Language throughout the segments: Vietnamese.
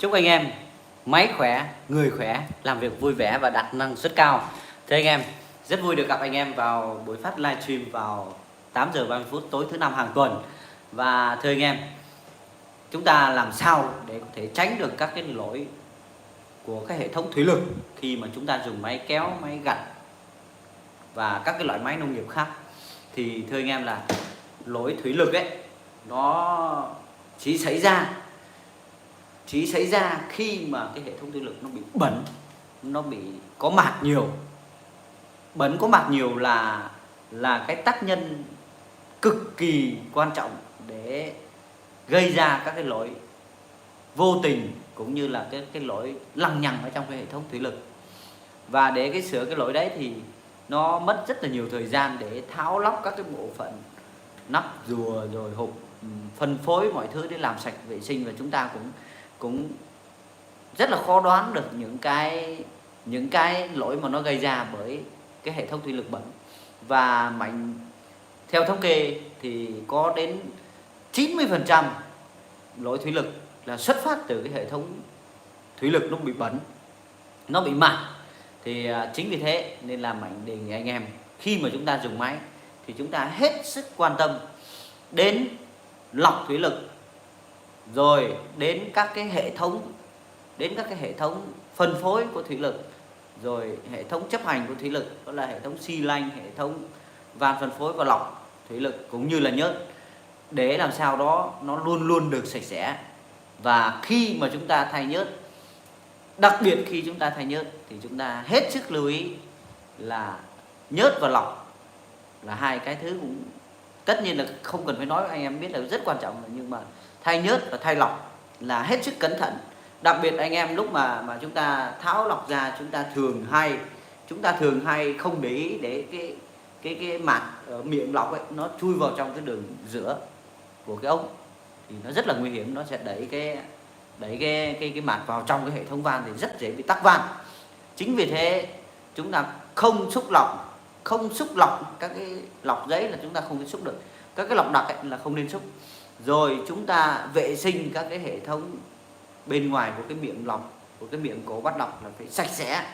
Chúc anh em máy khỏe, người khỏe, làm việc vui vẻ và đạt năng suất cao. Thưa anh em, rất vui được gặp anh em vào buổi phát livestream vào 8 giờ 30 phút tối thứ năm hàng tuần. Và thưa anh em, chúng ta làm sao để có thể tránh được các cái lỗi của cái hệ thống thủy lực khi mà chúng ta dùng máy kéo, máy gặt và các cái loại máy nông nghiệp khác. Thì thưa anh em là lỗi thủy lực ấy nó chỉ xảy ra khi mà cái hệ thống thủy lực nó bị bẩn, nó bị có mạt nhiều. Bẩn có mạt nhiều là cái tác nhân cực kỳ quan trọng để gây ra các cái lỗi vô tình cũng như là cái lỗi lằng nhằng ở trong cái hệ thống thủy lực. Và để cái sửa cái lỗi đấy thì nó mất rất là nhiều thời gian để tháo lóc các cái bộ phận nắp rùa rồi hộp phân phối mọi thứ để làm sạch vệ sinh, và chúng ta cũng rất là khó đoán được những cái lỗi mà nó gây ra bởi cái hệ thống thủy lực bẩn. Và theo thống kê thì có đến 90% lỗi thủy lực là xuất phát từ cái hệ thống thủy lực nó bị bẩn, nó bị mạt. Thì chính vì thế nên là Mạnh đề nghị anh em khi mà chúng ta dùng máy thì chúng ta hết sức quan tâm đến lọc thủy lực, rồi đến các cái hệ thống phân phối của thủy lực, rồi hệ thống chấp hành của thủy lực, đó là hệ thống xi lanh, hệ thống van phân phối và lọc thủy lực cũng như là nhớt, để làm sao đó nó luôn luôn được sạch sẽ. Và khi mà chúng ta thay nhớt, đặc biệt khi chúng ta thay nhớt thì chúng ta hết sức lưu ý là nhớt và lọc là hai cái thứ cũng tất nhiên là không cần phải nói, anh em biết là rất quan trọng, nhưng mà thay nhớt và thay lọc là hết sức cẩn thận. Đặc biệt anh em lúc mà chúng ta tháo lọc ra, chúng ta thường hay không để ý để cái mạt ở miệng lọc ấy nó chui vào trong cái đường rửa của cái ống, thì nó rất là nguy hiểm, nó sẽ đẩy cái mạt vào trong cái hệ thống van thì rất dễ bị tắc van. Chính vì thế chúng ta không xúc lọc các cái lọc giấy là chúng ta không thể xúc được, các cái lọc đặc ấy là không nên xúc. Rồi chúng ta vệ sinh các cái hệ thống bên ngoài của cái miệng lọc, của cái miệng cổ bắt lọc là phải sạch sẽ.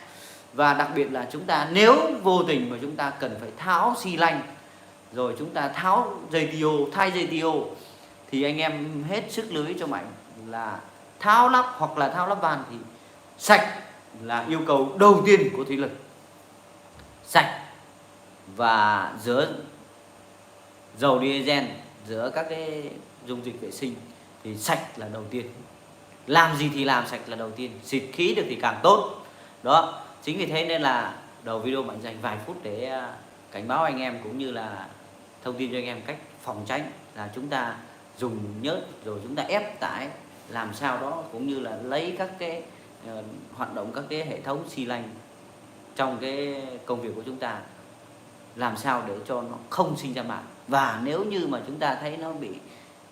Và đặc biệt là chúng ta nếu vô tình mà chúng ta cần phải tháo xi lanh, rồi chúng ta tháo dây tiêu, thay dây tiêu, thì anh em hết sức lưu ý cho Mạnh là tháo lắp hoặc là tháo lắp van thì sạch là yêu cầu đầu tiên của thủy lực. Sạch và rửa dầu diesel, rửa các cái dung dịch vệ sinh thì sạch là đầu tiên. Làm gì thì làm sạch là đầu tiên, xịt khí được thì càng tốt. Đó, chính vì thế nên là đầu video Mạnh dành vài phút để cảnh báo anh em cũng như là thông tin cho anh em cách phòng tránh là chúng ta dùng nhớt rồi chúng ta ép tải làm sao đó, cũng như là lấy các cái hoạt động các cái hệ thống xi lanh trong cái công việc của chúng ta làm sao để cho nó không sinh ra mạt. Và nếu như mà chúng ta thấy nó bị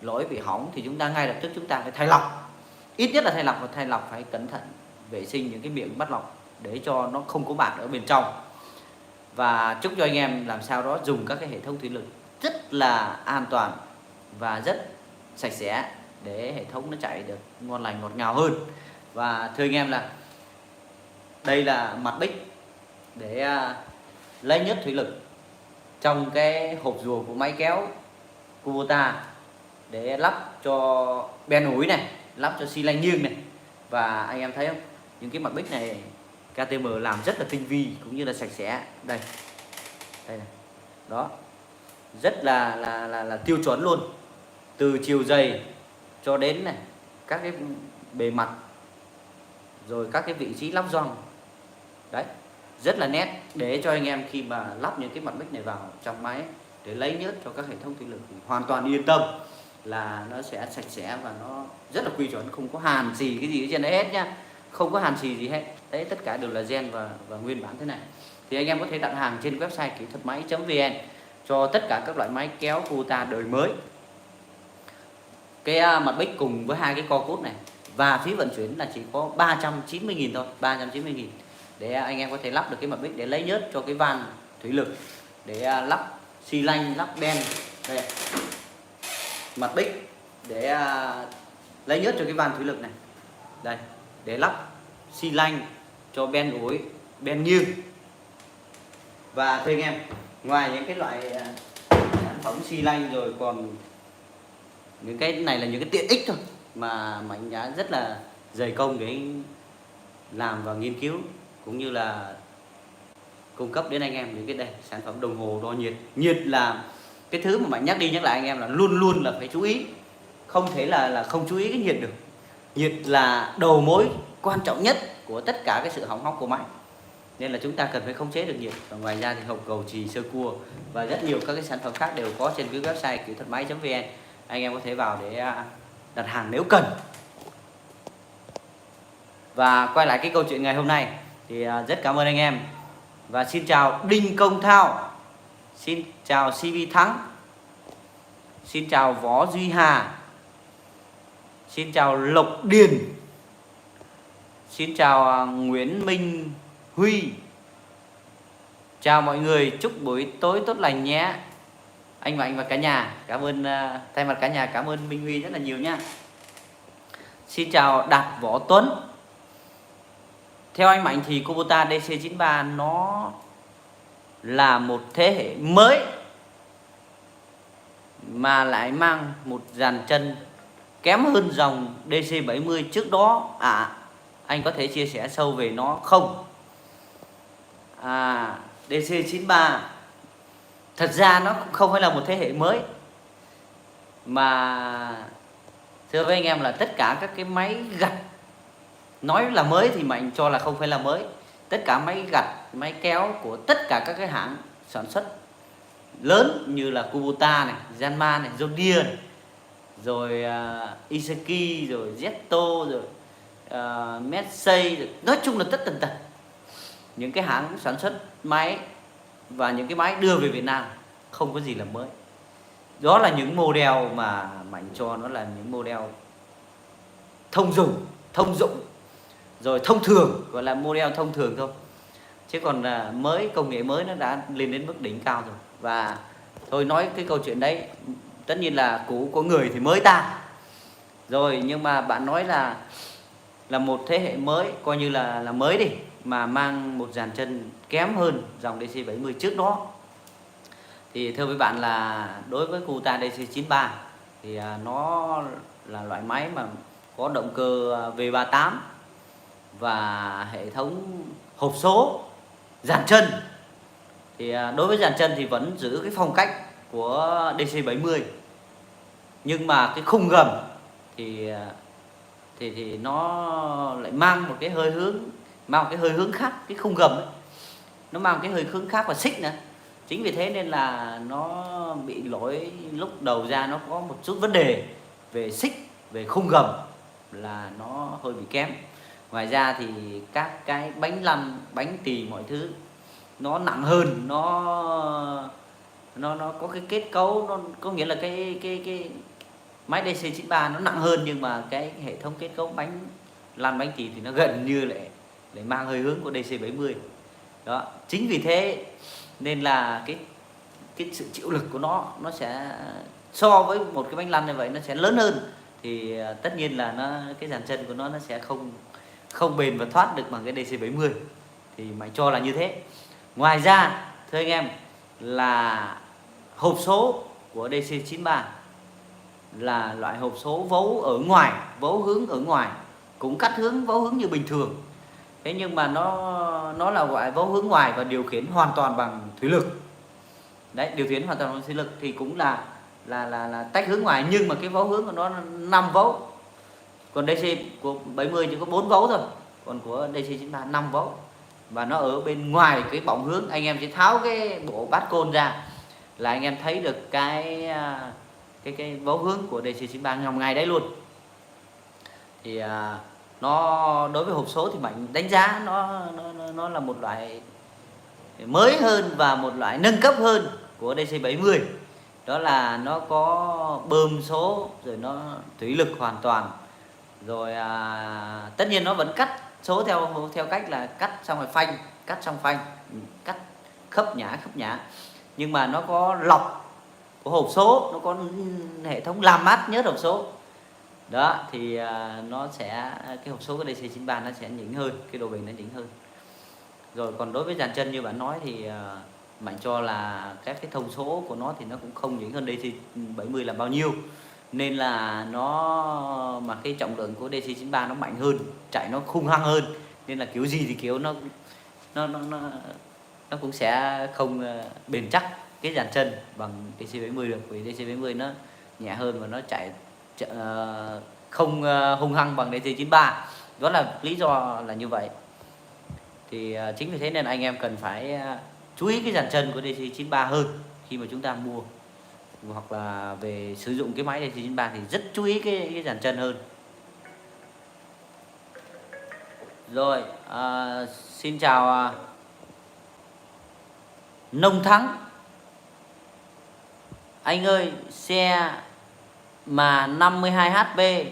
lỗi, bị hỏng thì chúng ta ngay lập tức chúng ta phải thay lọc, ít nhất là thay lọc, và thay lọc phải cẩn thận vệ sinh những cái miệng bắt lọc để cho nó không có mạt ở bên trong. Và chúc cho anh em làm sao đó dùng các cái hệ thống thủy lực rất là an toàn và rất sạch sẽ để hệ thống nó chạy được ngon lành ngọt ngào hơn. Và thưa anh em là đây là mặt bích để lấy nhớt thủy lực trong cái hộp rùa của máy kéo Kubota để lắp cho ben ủi này, lắp cho xi lanh nghiêng này. Và anh em thấy không, những cái mặt bích này KTM làm rất là tinh vi cũng như là sạch sẽ. Đây này, đó, rất là tiêu chuẩn luôn, từ chiều dày cho đến này các cái bề mặt, rồi các cái vị trí lắp gioăng đấy, rất là nét, để cho anh em khi mà lắp những cái mặt bích này vào trong máy để lấy nhớt cho các hệ thống thủy lực thì hoàn toàn yên tâm là nó sẽ sạch sẽ và nó rất là quy chuẩn, không có hàn xì cái gì ở trên đấy hết nhá, không có hàn xì gì hết đấy, tất cả đều là gen và nguyên bản thế này. Thì anh em có thể đặt hàng trên website kỹ thuật máy.vn cho tất cả các loại máy kéo Kubota đời mới. Cái mặt bích cùng với hai cái co cốt này và phí vận chuyển là chỉ có 390.000 thôi, 390.000 để anh em có thể lắp được cái mặt bích để lấy nhớt cho cái van thủy lực, để lắp xi lanh, lắp ben. Đây, mặt bích để lấy nhớt cho cái van thủy lực này đây để lắp xi lanh cho ben ủi, ben nghiêng. Và thưa anh em, ngoài những cái loại sản phẩm xi lanh rồi còn những cái này là những cái tiện ích thôi mà Mạnh đã rất là dày công để làm và nghiên cứu, cũng như là cung cấp đến anh em những cái đây sản phẩm đồng hồ đo nhiệt. Nhiệt là cái thứ mà Mạnh nhắc đi nhắc lại anh em là luôn luôn là phải chú ý, không thể là không chú ý cái nhiệt được. Nhiệt là đầu mối quan trọng nhất của tất cả cái sự hỏng hóc của máy, nên là chúng ta cần phải khống chế được nhiệt. Và ngoài ra thì hộp cầu chì, sơ cua và rất nhiều các cái sản phẩm khác đều có trên cái website kỹ thuật máy.vn. Anh em có thể vào để đặt hàng nếu cần. Và quay lại cái câu chuyện ngày hôm nay thì rất cảm ơn anh em và xin chào Đinh Công Thao, xin chào CV Thắng, xin chào Võ Duy Hà, xin chào Lộc Điền, xin chào Nguyễn Minh Huy. Chào mọi người, chúc buổi tối tốt lành nhé anh Mạnh và cả nhà. Cảm ơn thay mặt cả nhà cảm ơn Minh Huy rất là nhiều nha. Xin chào Đạt Võ Tuấn. Theo anh Mạnh thì Kubota DC93 nó là một thế hệ mới mà lại mang một dàn chân kém hơn dòng DC70 trước đó. Anh có thể chia sẻ sâu về nó không? DC93 thật ra nó cũng không phải là một thế hệ mới, mà thưa với anh em là tất cả các cái máy gặt nói là mới thì Mạnh cho là không phải là mới. Tất cả máy gặt, máy kéo của tất cả các cái hãng sản xuất lớn như là Kubota này, Yanmar này, John Deere này, rồi Iseki, rồi Zeto, rồi Mersey, rồi nói chung là tất tần tật những cái hãng sản xuất máy và những cái máy đưa về Việt Nam không có gì là mới. Đó là những model mà Mạnh cho nó là những model thông dụng rồi thông thường, gọi là model thông thường thôi, chứ còn mới, công nghệ mới nó đã lên đến mức đỉnh cao rồi. Và thôi nói cái câu chuyện đấy, tất nhiên là cũ của người thì mới ta rồi, nhưng mà bạn nói là một thế hệ mới, coi như là mới đi, mà mang một dàn chân kém hơn dòng DC70 trước đó. Thì thưa với bạn là đối với Kubota DC93 thì nó là loại máy mà có động cơ V38 và hệ thống hộp số dàn chân. Thì đối với dàn chân thì vẫn giữ cái phong cách của DC70, nhưng mà cái khung gầm thì nó lại mang một cái hơi hướng khác. Cái khung gầm ấy, nó mang cái hơi hướng khác và xích nữa. Chính vì thế nên là nó bị lỗi, lúc đầu ra nó có một chút vấn đề về xích, về khung gầm là nó hơi bị kém. Ngoài ra thì các cái bánh lăn, bánh tì, mọi thứ nó nặng hơn, nó có cái kết cấu, nó có nghĩa là cái máy DC93 nó nặng hơn, nhưng mà cái hệ thống kết cấu bánh lăn, bánh tì thì nó gần như lại mang hơi hướng của DC70 đó. Chính vì thế nên là cái sự chịu lực của nó sẽ so với một cái bánh lăn như vậy nó sẽ lớn hơn, thì tất nhiên là cái dàn chân của nó sẽ không bền và thoát được bằng cái DC70, thì Mạnh cho là như thế. Ngoài ra thưa anh em là hộp số của DC93 là loại hộp số vấu ở ngoài, vấu hướng ở ngoài, cũng cắt hướng vấu hướng như bình thường. Thế nhưng mà nó là loại vấu hướng ngoài và điều khiển hoàn toàn bằng thủy lực. Đấy, điều khiển hoàn toàn bằng thủy lực thì cũng là tách hướng ngoài, nhưng mà cái vấu hướng của nó 5 vấu. Còn DC của 70 chỉ có 4 vấu thôi, còn của DC93 5 vấu. Và nó ở bên ngoài cái bọng hướng, anh em chỉ tháo cái bộ bát côn ra là anh em thấy được cái vấu hướng của DC93 nằm ngay đấy luôn. Thì nó đối với hộp số thì Mạnh đánh giá nó là một loại mới hơn và một loại nâng cấp hơn của DC70. Đó là nó có bơm số, rồi nó thủy lực hoàn toàn, rồi tất nhiên nó vẫn cắt số theo cách là cắt xong rồi phanh, cắt xong phanh, cắt khớp nhả, nhưng mà nó có lọc của hộp số, nó có hệ thống làm mát nhớt hộp số, Đó thì nó sẽ cái hộp số của DC93 nó sẽ nhỉnh hơn, cái độ bền nó nhỉnh hơn. Rồi còn đối với dàn chân như bạn nói thì Mạnh cho là các cái thông số của nó thì nó cũng không nhỉnh hơn DC70 là bao nhiêu, nên là nó mà cái trọng lượng của DC93 nó mạnh hơn, chạy nó hung hăng hơn, nên là kiểu gì thì kiểu nó nó nó, nó cũng sẽ không bền chắc cái dàn chân bằng DC70 được, vì DC70 nó nhẹ hơn và nó chạy không hung hăng bằng DC93. Đó là lý do là như vậy. Thì chính vì thế nên anh em cần phải chú ý cái dàn chân của DC93 hơn khi mà chúng ta mua, hoặc là về sử dụng cái máy DC93 thì rất chú ý cái dàn chân hơn. Rồi xin chào Nông Thắng. Anh ơi, xe mà 52 HP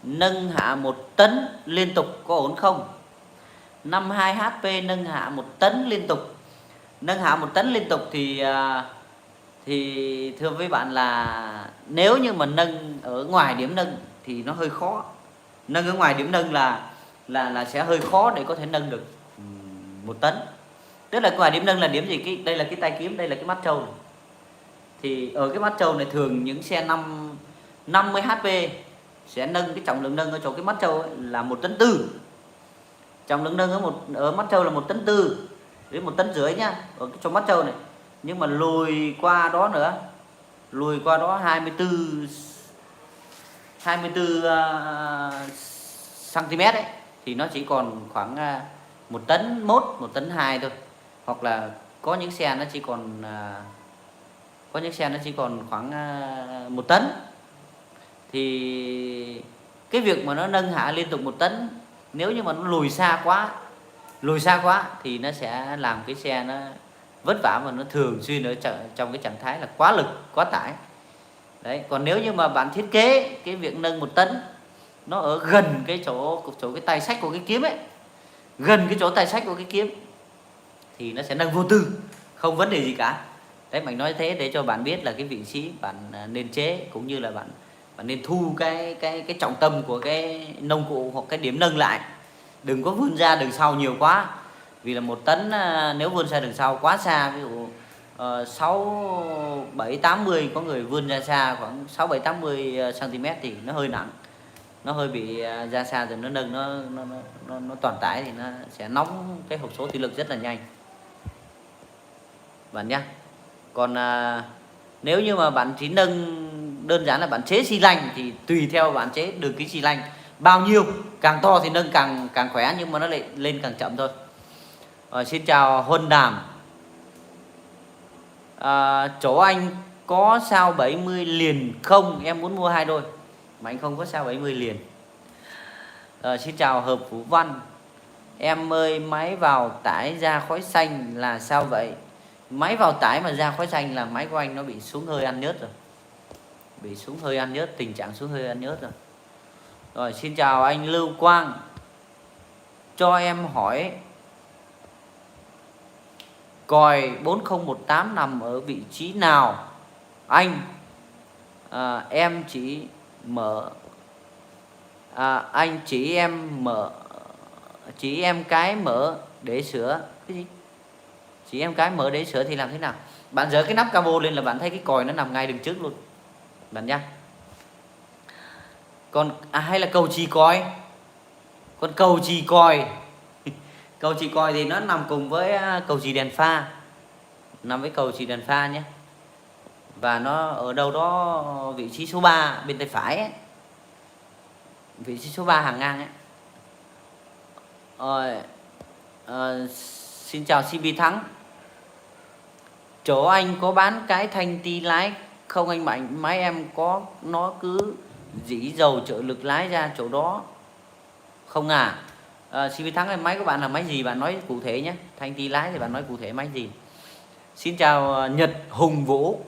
nâng hạ 1 tấn liên tục có ổn không? 52 HP nâng hạ 1 tấn liên tục. Nâng hạ 1 tấn liên tục thì thưa với bạn là nếu như mà nâng ở ngoài điểm nâng thì nó hơi khó. Nâng ở ngoài điểm nâng là sẽ hơi khó để có thể nâng được 1 tấn. Tức là ngoài điểm nâng là điểm gì? Đây là cái tay kiếm, đây là cái mắt trâu này. Thì ở cái mắt trâu này thường những xe 50 HP sẽ nâng cái trọng lượng nâng ở chỗ cái mắt trâu là 1,4 tấn. Trọng lượng nâng ở mắt trâu là 1,4 tấn đến 1,5 tấn nhá, ở cái chỗ mắt trâu này. Nhưng mà lùi qua đó nữa, lùi qua đó 24 cm ấy thì nó chỉ còn khoảng 1,1 tấn, 1,2 tấn thôi. Hoặc là có những xe nó chỉ còn khoảng 1 tấn. Thì cái việc mà nó nâng hạ liên tục 1 tấn, nếu như mà nó lùi xa quá thì nó sẽ làm cái xe nó vất vả và nó thường xuyên ở trong cái trạng thái là quá lực, quá tải. Đấy, còn nếu như mà bạn thiết kế cái việc nâng 1 tấn nó ở gần cái chỗ cái tay xách của cái kiếm ấy, gần cái chỗ tay xách của cái kiếm thì nó sẽ nâng vô tư, không vấn đề gì cả. Đấy, mình nói thế để cho bạn biết là cái vị trí bạn nên chế, cũng như là bạn nên thu cái trọng tâm của cái nông cụ hoặc cái điểm nâng lại. Đừng có vươn ra đường sau nhiều quá, vì là 1 tấn nếu vươn ra đường sau quá xa, ví dụ 6, 7, 80, có người vươn ra xa khoảng 6, 7, 80 cm thì nó hơi nặng, nó hơi bị ra xa rồi nó nâng nó toàn tải thì nó sẽ nóng cái hộp số thủy lực rất là nhanh bạn nhé. Còn nếu như mà bạn chỉ nâng đơn giản là bạn chế xi lanh thì tùy theo bạn chế đường kính xi lanh bao nhiêu, càng to thì nâng càng khỏe, nhưng mà nó lại lên càng chậm thôi. Xin chào Huân Đàm. Chỗ anh có sao 70 liền không? Em muốn mua 2 đôi mà anh không có sao 70 liền. Xin chào Hợp Phú Văn. Em ơi, máy vào tải ra khói xanh là sao vậy? Máy vào tải mà ra khói xanh là máy của anh nó bị xuống hơi ăn nhớt rồi. Bị xuống hơi ăn nhớt, tình trạng xuống hơi ăn nhớt rồi. Rồi, xin chào anh Lưu Quang. Cho em hỏi còi 4018 nằm ở vị trí nào? Anh em chỉ mở anh chỉ em cái mở để sửa. Cái gì? Chỉ em cái mở để sửa thì làm thế nào? Bạn dỡ cái nắp cabo lên là bạn thấy cái còi nó nằm ngay đằng trước luôn bạn nhá. Còn hay là cầu chì còi? Còn cầu chì còi cầu chì còi thì nó nằm cùng với cầu chì đèn pha, nằm với cầu chì đèn pha nhé. Và nó ở đâu đó vị trí số 3 bên tay phải ấy. Vị trí số 3 hàng ngang ấy. Xin chào CB Thắng. Chỗ anh có bán cái thanh ti lái không anh Mạnh? Máy em có nó cứ dỉ dầu trợ lực lái ra chỗ đó không à? CB Thắng ơi, máy của bạn là máy gì? Bạn nói cụ thể nhé. Thanh ti lái thì bạn nói cụ thể máy gì? Xin chào Nhật Hùng Vũ.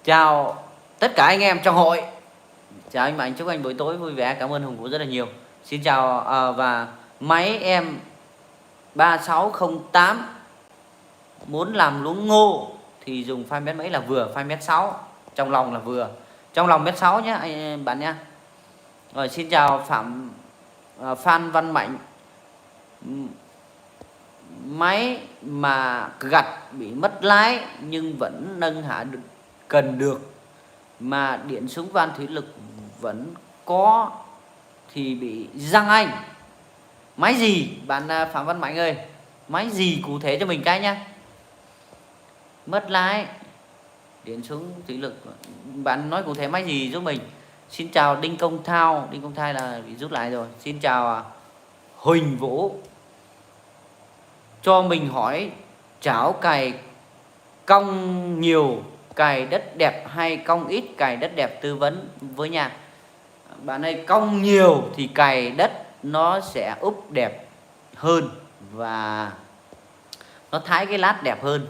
Chào tất cả anh em trong hội. Chào anh Mạnh, chúc anh buổi tối vui vẻ. Cảm ơn Hùng Vũ rất là nhiều. Xin chào và máy em 3608 muốn làm luống ngô thì dùng phai mét mấy là vừa? Phai mét 6, trong lòng là vừa. trong lòng 1m6 nhé anh bạn nhé. Rồi xin chào Phan Văn Mạnh. Máy mà gặt bị mất lái nhưng vẫn nâng hạ được cần được, mà điện xuống van thủy lực vẫn có thì bị răng anh. Máy gì bạn Phạm Văn Mạnh ơi? Máy gì cụ thể cho mình cái nhá. Mất lái, điện xuống thủy lực, bạn nói cụ thể máy gì giúp mình. Xin chào Đinh Công Thao. Đinh Công Thao là bị rút lại rồi. Xin chào Huỳnh Vũ. Cho mình hỏi chảo cày cong nhiều cày đất đẹp hay cong ít cày đất đẹp, tư vấn với nhà. Bạn ơi, cong nhiều thì cày đất nó sẽ úp đẹp hơn và nó thái cái lát đẹp hơn,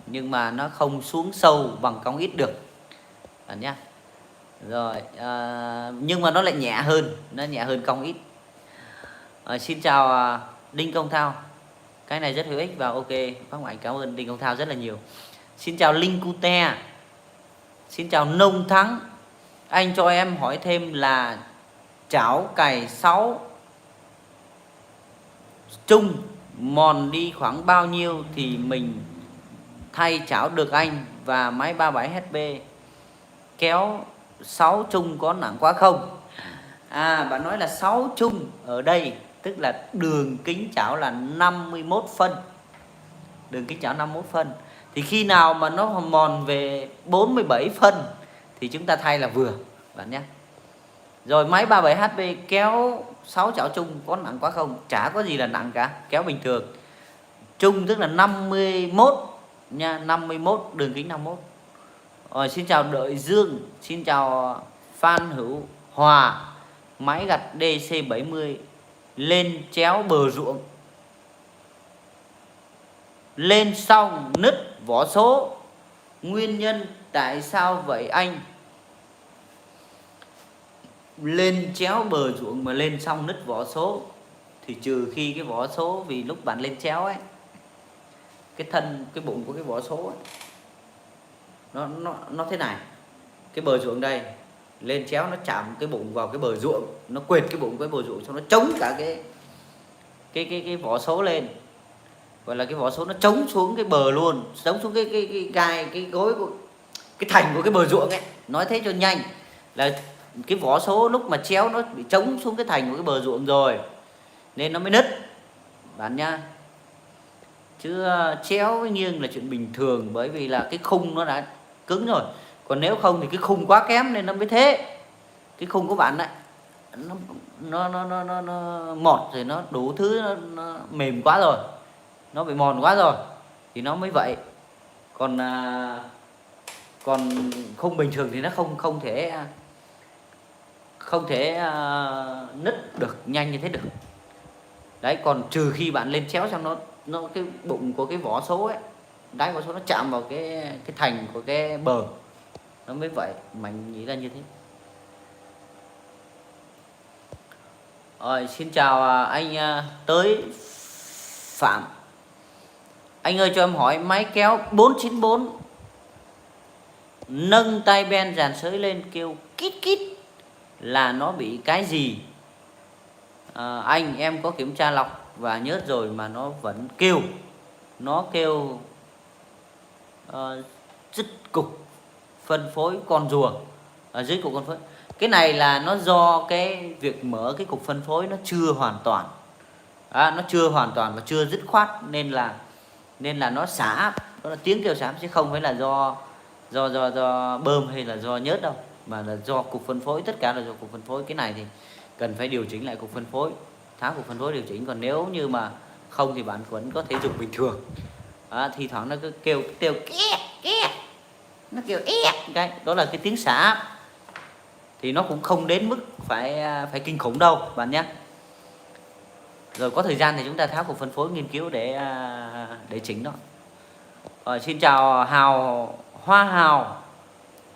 nhưng mà nó không xuống sâu bằng cong ít được bạn nhá. Rồi nhưng mà nó lại nhẹ hơn, nó nhẹ hơn cong ít. Xin chào Đinh Công Thao, cái này rất hữu ích và ok. Bác Ngoại cảm ơn Đinh Công Thao rất là nhiều. Xin chào Linh Cute. Xin chào Nông Thắng. Anh cho em hỏi thêm là chảo cày 6 chung mòn đi khoảng bao nhiêu thì mình thay chảo được anh, và máy 37 HP kéo 6 chung có nặng quá không? Bạn nói là 6 chung ở đây tức là đường kính chảo là 51 phân. Đường kính chảo 51 phân. Thì khi nào mà nó mòn về 47 phân thì chúng ta thay là vừa bạn nhé. Rồi máy 37 HP kéo 6 chảo chung có nặng quá không? Chả có gì là nặng cả, kéo bình thường. Chung tức là 51 nha, 51, đường kính 51. Rồi xin chào Đợi Dương. Xin chào Phan Hữu Hòa. Máy gặt DC70 lên chéo bờ ruộng, lên xong nứt vỏ số, nguyên nhân tại sao vậy anh? Lên chéo bờ ruộng mà lên xong nứt vỏ số thì trừ khi cái vỏ số, vì lúc bạn lên chéo ấy, cái thân, cái bụng của cái vỏ số ấy, nó thế này, cái bờ ruộng đây lên chéo nó chạm cái bụng vào cái bờ ruộng, nó quệt cái bụng với bờ ruộng, xong nó chống cả cái vỏ số lên, gọi là cái vỏ số nó chống xuống cái bờ luôn, chống xuống cái gai, cái gối của cái thành của cái bờ ruộng ấy. Nói thế cho nhanh là cái vỏ số lúc mà chéo nó bị chống xuống cái thành của cái bờ ruộng rồi nên nó mới nứt bạn nha. Chứ chéo với nghiêng là chuyện bình thường, bởi vì là cái khung nó đã cứng rồi. Còn nếu không thì cái khung quá kém nên nó mới thế. Cái khung của bạn đấy nó mọt rồi, nó đủ thứ, nó mềm quá rồi, nó bị mòn quá rồi thì nó mới vậy. Còn khung bình thường thì nó không thể nứt được nhanh như thế được. Đấy, còn trừ khi bạn lên chéo xong nó cái bụng của cái vỏ số ấy, đáy vỏ số nó chạm vào cái thành của cái bờ, nó mới vậy. Mình nghĩ là như thế. Rồi xin chào anh Tới Phạm. Anh ơi cho em hỏi máy kéo 494 nâng tay ben dàn sới lên kêu kít kít là nó bị cái gì? Anh em có kiểm tra lọc và nhớt rồi mà nó vẫn kêu. Nó kêu dứt cục phân phối con rùa ở dưới cục phân phối. Cái này là nó do cái việc mở cái cục phân phối nó chưa hoàn toàn, nó chưa hoàn toàn và chưa dứt khoát, nên là nó xả, đó là tiếng kêu xả, chứ không phải là do bơm hay là do nhớt đâu, mà là do cục phân phối. Tất cả là do cục phân phối. Cái này thì cần phải điều chỉnh lại cục phân phối, tháo cục phân phối điều chỉnh. Còn nếu như mà không thì bạn vẫn có thể dùng bình thường. Thì thoảng nó cứ kêu két két, nó kêu ép, cái đó là cái tiếng xả, thì nó cũng không đến mức phải kinh khủng đâu bạn nhé. Rồi có thời gian thì chúng ta tháo cục phân phối, nghiên cứu để chỉnh nó. Xin chào Hoa Hào.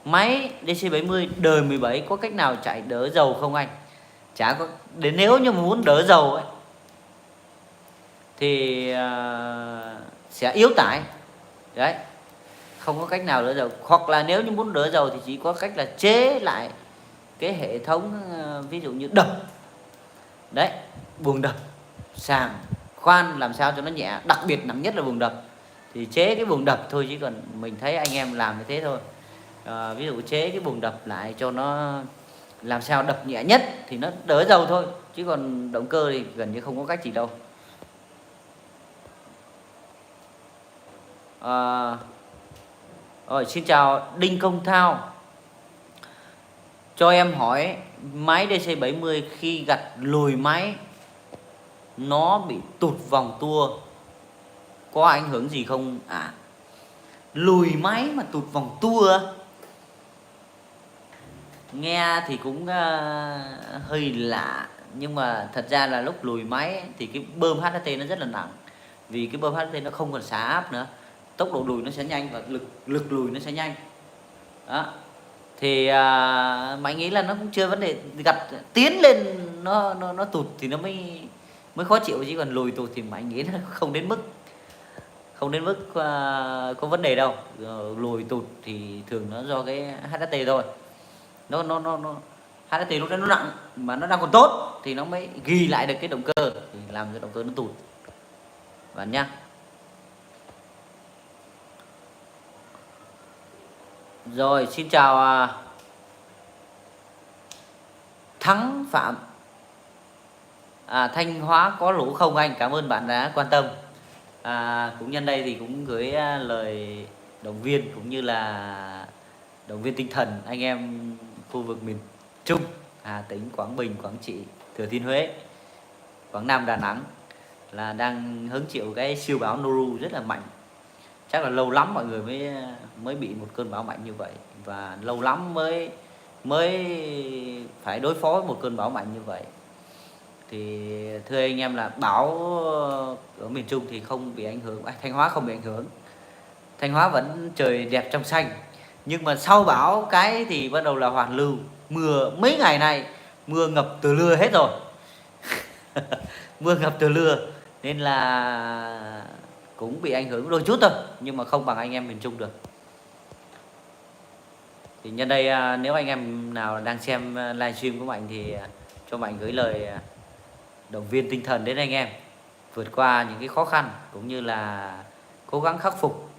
Máy DC70 đời 17 có cách nào chạy đỡ dầu không anh? Chả có. Nếu như mà muốn đỡ dầu ấy thì sẽ yếu tải. Đấy, không có cách nào đỡ dầu. Hoặc là nếu như muốn đỡ dầu thì chỉ có cách là chế lại cái hệ thống, ví dụ như đập đấy, buồng đập, sàng, khoan làm sao cho nó nhẹ, đặc biệt nặng nhất là buồng đập thì chế cái buồng đập thôi, chứ còn mình thấy anh em làm như thế thôi. Ví dụ chế cái buồng đập lại cho nó làm sao đập nhẹ nhất thì nó đỡ dầu thôi, chứ còn động cơ thì gần như không có cách gì đâu. Rồi, xin chào Đinh Công Thao, cho em hỏi máy DC70 khi gặt lùi máy nó bị tụt vòng tua có ảnh hưởng gì không ạ? Lùi máy mà tụt vòng tua nghe thì cũng hơi lạ, nhưng mà thật ra là lúc lùi máy thì cái bơm HT nó rất là nặng, vì cái bơm HT nó không còn xả áp nữa, tốc độ lùi nó sẽ nhanh và lực lùi nó sẽ nhanh đó. Thì mà anh nghĩ là nó cũng chưa vấn đề, gặt tiến lên nó tụt thì nó mới khó chịu, chứ còn lùi tụt thì mà anh nghĩ nó không đến mức có vấn đề đâu. Lùi tụt thì thường nó do cái HT thôi, nó HT lúc đó nó nặng mà nó đang còn tốt thì nó mới ghi lại được cái động cơ, thì làm cho động cơ nó tụt bạn nhá. Rồi, xin chào Thắng Phạm. Thanh Hóa có lỗ không anh? Cảm ơn bạn đã quan tâm. Cũng nhân đây thì cũng gửi lời động viên cũng như là động viên tinh thần anh em khu vực miền Trung, Hà Tĩnh, Quảng Bình, Quảng Trị, Thừa Thiên Huế, Quảng Nam, Đà Nẵng là đang hứng chịu cái siêu bão Noru rất là mạnh. Chắc là lâu lắm mọi người mới bị một cơn bão mạnh như vậy, và lâu lắm mới phải đối phó với một cơn bão mạnh như vậy. Thì thưa anh em là bão ở miền Trung thì không bị ảnh hưởng, Thanh Hóa không bị ảnh hưởng, Thanh Hóa vẫn trời đẹp trong xanh. Nhưng mà sau bão cái thì bắt đầu là hoàn lưu, mưa mấy ngày nay mưa ngập từ lưa hết rồi. Mưa ngập từ lưa nên là cũng bị ảnh hưởng đôi chút thôi, nhưng mà không bằng anh em miền Trung được. Thì nhân đây nếu anh em nào đang xem livestream của Mạnh thì cho Mạnh gửi lời động viên tinh thần đến anh em vượt qua những cái khó khăn cũng như là cố gắng khắc phục.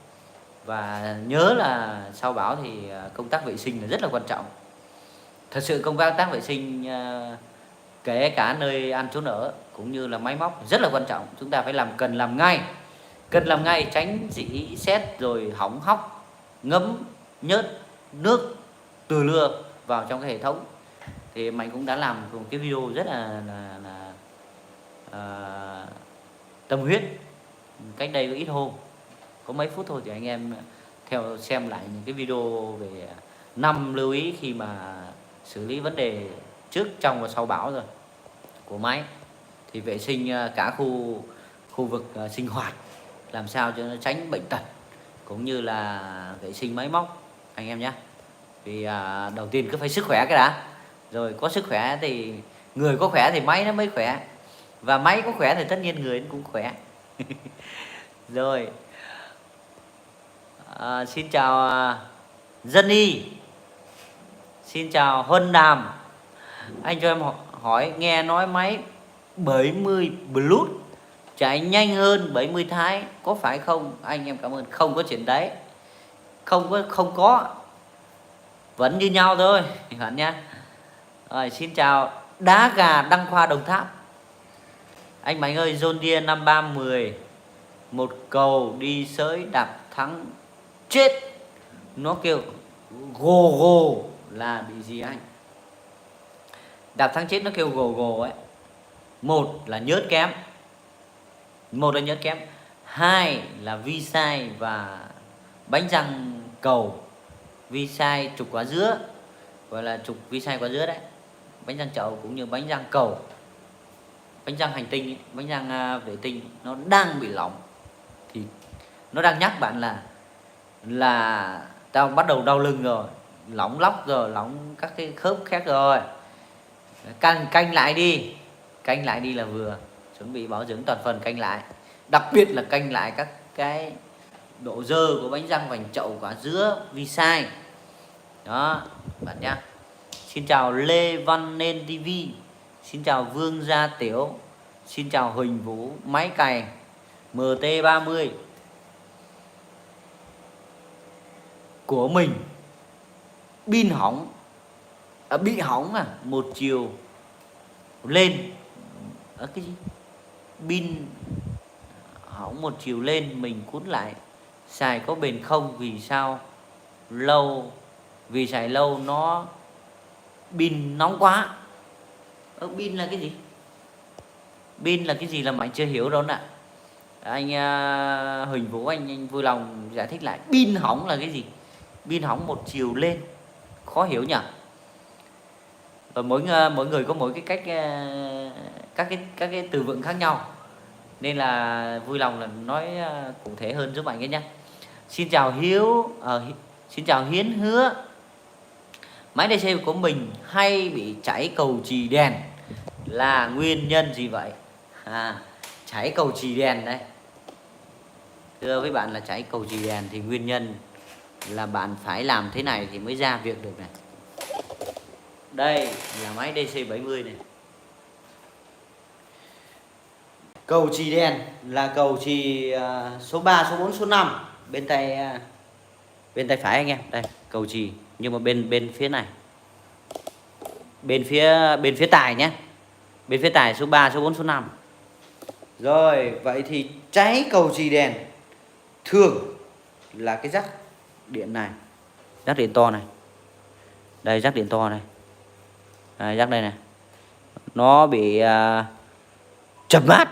Và nhớ là sau bão thì công tác vệ sinh là rất là quan trọng. Thật sự công tác vệ sinh kể cả nơi ăn trốn ở cũng như là máy móc rất là quan trọng. Chúng ta phải cần làm ngay, tránh rỉ sét rồi hỏng hóc, ngấm nhớt nước từ lưa vào trong cái hệ thống. Thì Mạnh cũng đã làm một cái video rất là tâm huyết cách đây có ít hôm, có mấy phút thôi, thì anh em theo xem lại những cái video về 5 lưu ý khi mà xử lý vấn đề trước, trong và sau bão rồi của máy. Thì vệ sinh cả khu vực sinh hoạt làm sao cho nó tránh bệnh tật, cũng như là vệ sinh máy móc anh em nhé. Vì đầu tiên cứ phải sức khỏe cái đã, rồi có sức khỏe thì người có khỏe thì máy nó mới khỏe, và máy có khỏe thì tất nhiên người cũng khỏe. Rồi, xin chào Dân Y, xin chào Huân Đàm. Anh cho em hỏi, nghe nói máy 70 Bluetooth chạy nhanh hơn 70 Thái có phải không? Anh em cảm ơn. Không có chuyện đấy, không có, vẫn như nhau thôi bạn nhé. Rồi, xin chào Đá Gà Đăng Khoa Đồng Tháp. Anh Mạnh ơi, John Deere 5310 một cầu đi sới đạp thắng chết, nó kêu gồ gồ là bị gì anh? Đạp thắng chết nó kêu gồ gồ ấy, một là nhớt kém, hai là vi sai và bánh răng cầu. Vi sai trục quả dứa, gọi là trục vi sai quả dứa đấy, bánh răng chậu cũng như bánh răng cầu, bánh răng hành tinh ấy, bánh răng vệ tinh nó đang bị lỏng, thì nó đang nhắc bạn là tao bắt đầu đau lưng rồi, lỏng lóc rồi, lỏng các cái khớp khác rồi, canh lại đi là vừa. Chuẩn bị bảo dưỡng toàn phần, canh lại, đặc biệt là canh lại các cái độ dơ của bánh răng vành chậu quả dứa vì sai. Đó bạn nhá. Xin chào Lê Văn Nên TV, xin chào Vương Gia Tiểu, xin chào Huỳnh Vũ máy cày MT30 của mình. Pin hỏng bị hỏng một chiều lên cái gì pin hỏng một chiều lên, mình cút lại xài có bền không, vì sao lâu, vì xài lâu nó pin nóng quá. Pin là cái gì? Pin là cái gì là mình chưa hiểu đâu ạ. Anh Huỳnh Vũ anh vui lòng giải thích lại pin hỏng là cái gì. Pin hỏng một chiều lên, khó hiểu nhỉ. Và mỗi người có mỗi cái cách các cái từ vựng khác nhau, nên là vui lòng là nói cụ thể hơn giúp anh ấy nhé. Xin chào xin chào Hiến Hứa. Máy DC của mình hay bị cháy cầu chì đèn là nguyên nhân gì vậy? Cháy cầu chì đèn đấy. Thưa với bạn là cháy cầu chì đèn thì nguyên nhân là bạn phải làm thế này thì mới ra việc được này. Đây là máy DC70 này. Cầu chì đèn là cầu chì số 3, số 4, số 5 bên tay phải anh em. Đây, cầu chì nhưng mà bên phía này. Bên phía tài nhé. Bên phía tài số 3, số 4, số 5. Rồi, vậy thì cháy cầu chì đèn thường là cái rắc điện này, rắc điện to này. Đây rắc điện to này. Đây, rắc đây này. Nó bị chập mát,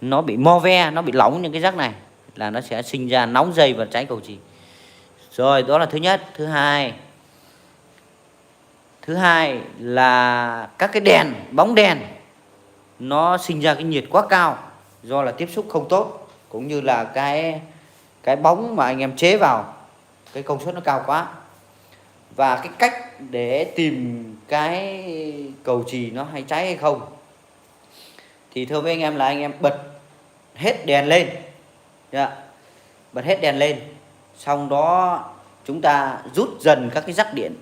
nó bị mo ve, nó bị lỏng những cái rắc này là nó sẽ sinh ra nóng dây và cháy cầu chì. Rồi, đó là thứ nhất. Thứ hai là các cái đèn, bóng đèn nó sinh ra cái nhiệt quá cao do là tiếp xúc không tốt, cũng như là cái bóng mà anh em chế vào cái công suất nó cao quá. Và cái cách để tìm cái cầu chì nó hay cháy hay không thì thưa với anh em là anh em bật hết đèn lên. Bật hết đèn lên, xong đó chúng ta rút dần các cái rắc điện,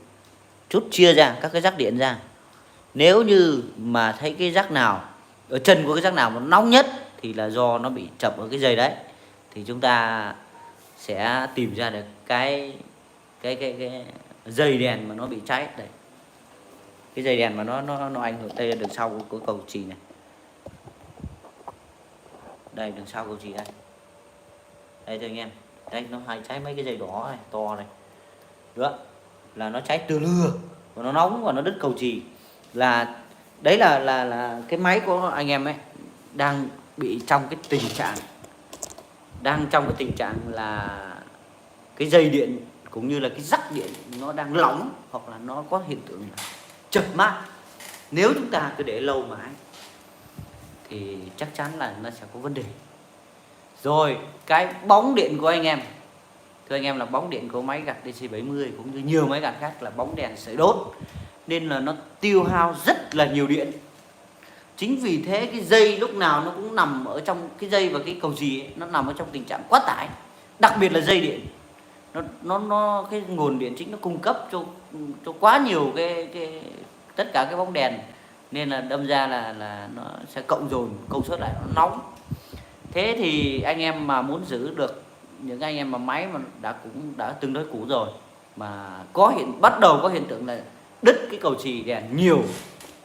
chia ra các cái rắc điện ra. Nếu như mà thấy cái rắc nào ở chân của cái rắc nào nó nóng nhất thì là do nó bị chập ở cái dây đấy, thì chúng ta sẽ tìm ra được cái dây đèn mà nó bị cháy. Đây, cái dây đèn mà nó ảnh hưởng. Đây là đường sau của cầu chì này. Đây đường sau cầu chì đây. Đây thưa anh em, đây nó hay cháy mấy cái dây đỏ này, to này. Đó là nó cháy từ lừa và nó nóng và nó đứt cầu chì. Là đấy là cái máy của anh em ấy đang bị trong cái tình trạng là cái dây điện cũng như là cái rắc điện nó đang lỏng, hoặc là nó có hiện tượng là chập mát. Nếu chúng ta cứ để lâu mãi thì chắc chắn là nó sẽ có vấn đề. Rồi cái bóng điện của anh em, thưa anh em, là bóng điện của máy gặt DC70 cũng như nhiều máy gặt khác là bóng đèn sợi đốt, nên là nó tiêu hao rất là nhiều điện. Chính vì thế cái dây lúc nào nó cũng nằm ở trong cái dây và cái cầu chì ấy, nó nằm ở trong tình trạng quá tải. Đặc biệt là dây điện, nó cái nguồn điện chính nó cung cấp cho quá nhiều tất cả cái bóng đèn, nên là đâm ra là nó sẽ cộng dồn công suất lại, nó nóng. Thế thì anh em mà muốn giữ được những anh em mà máy mà cũng đã từng đối cũ rồi, mà bắt đầu có hiện tượng là đứt cái cầu chì đèn nhiều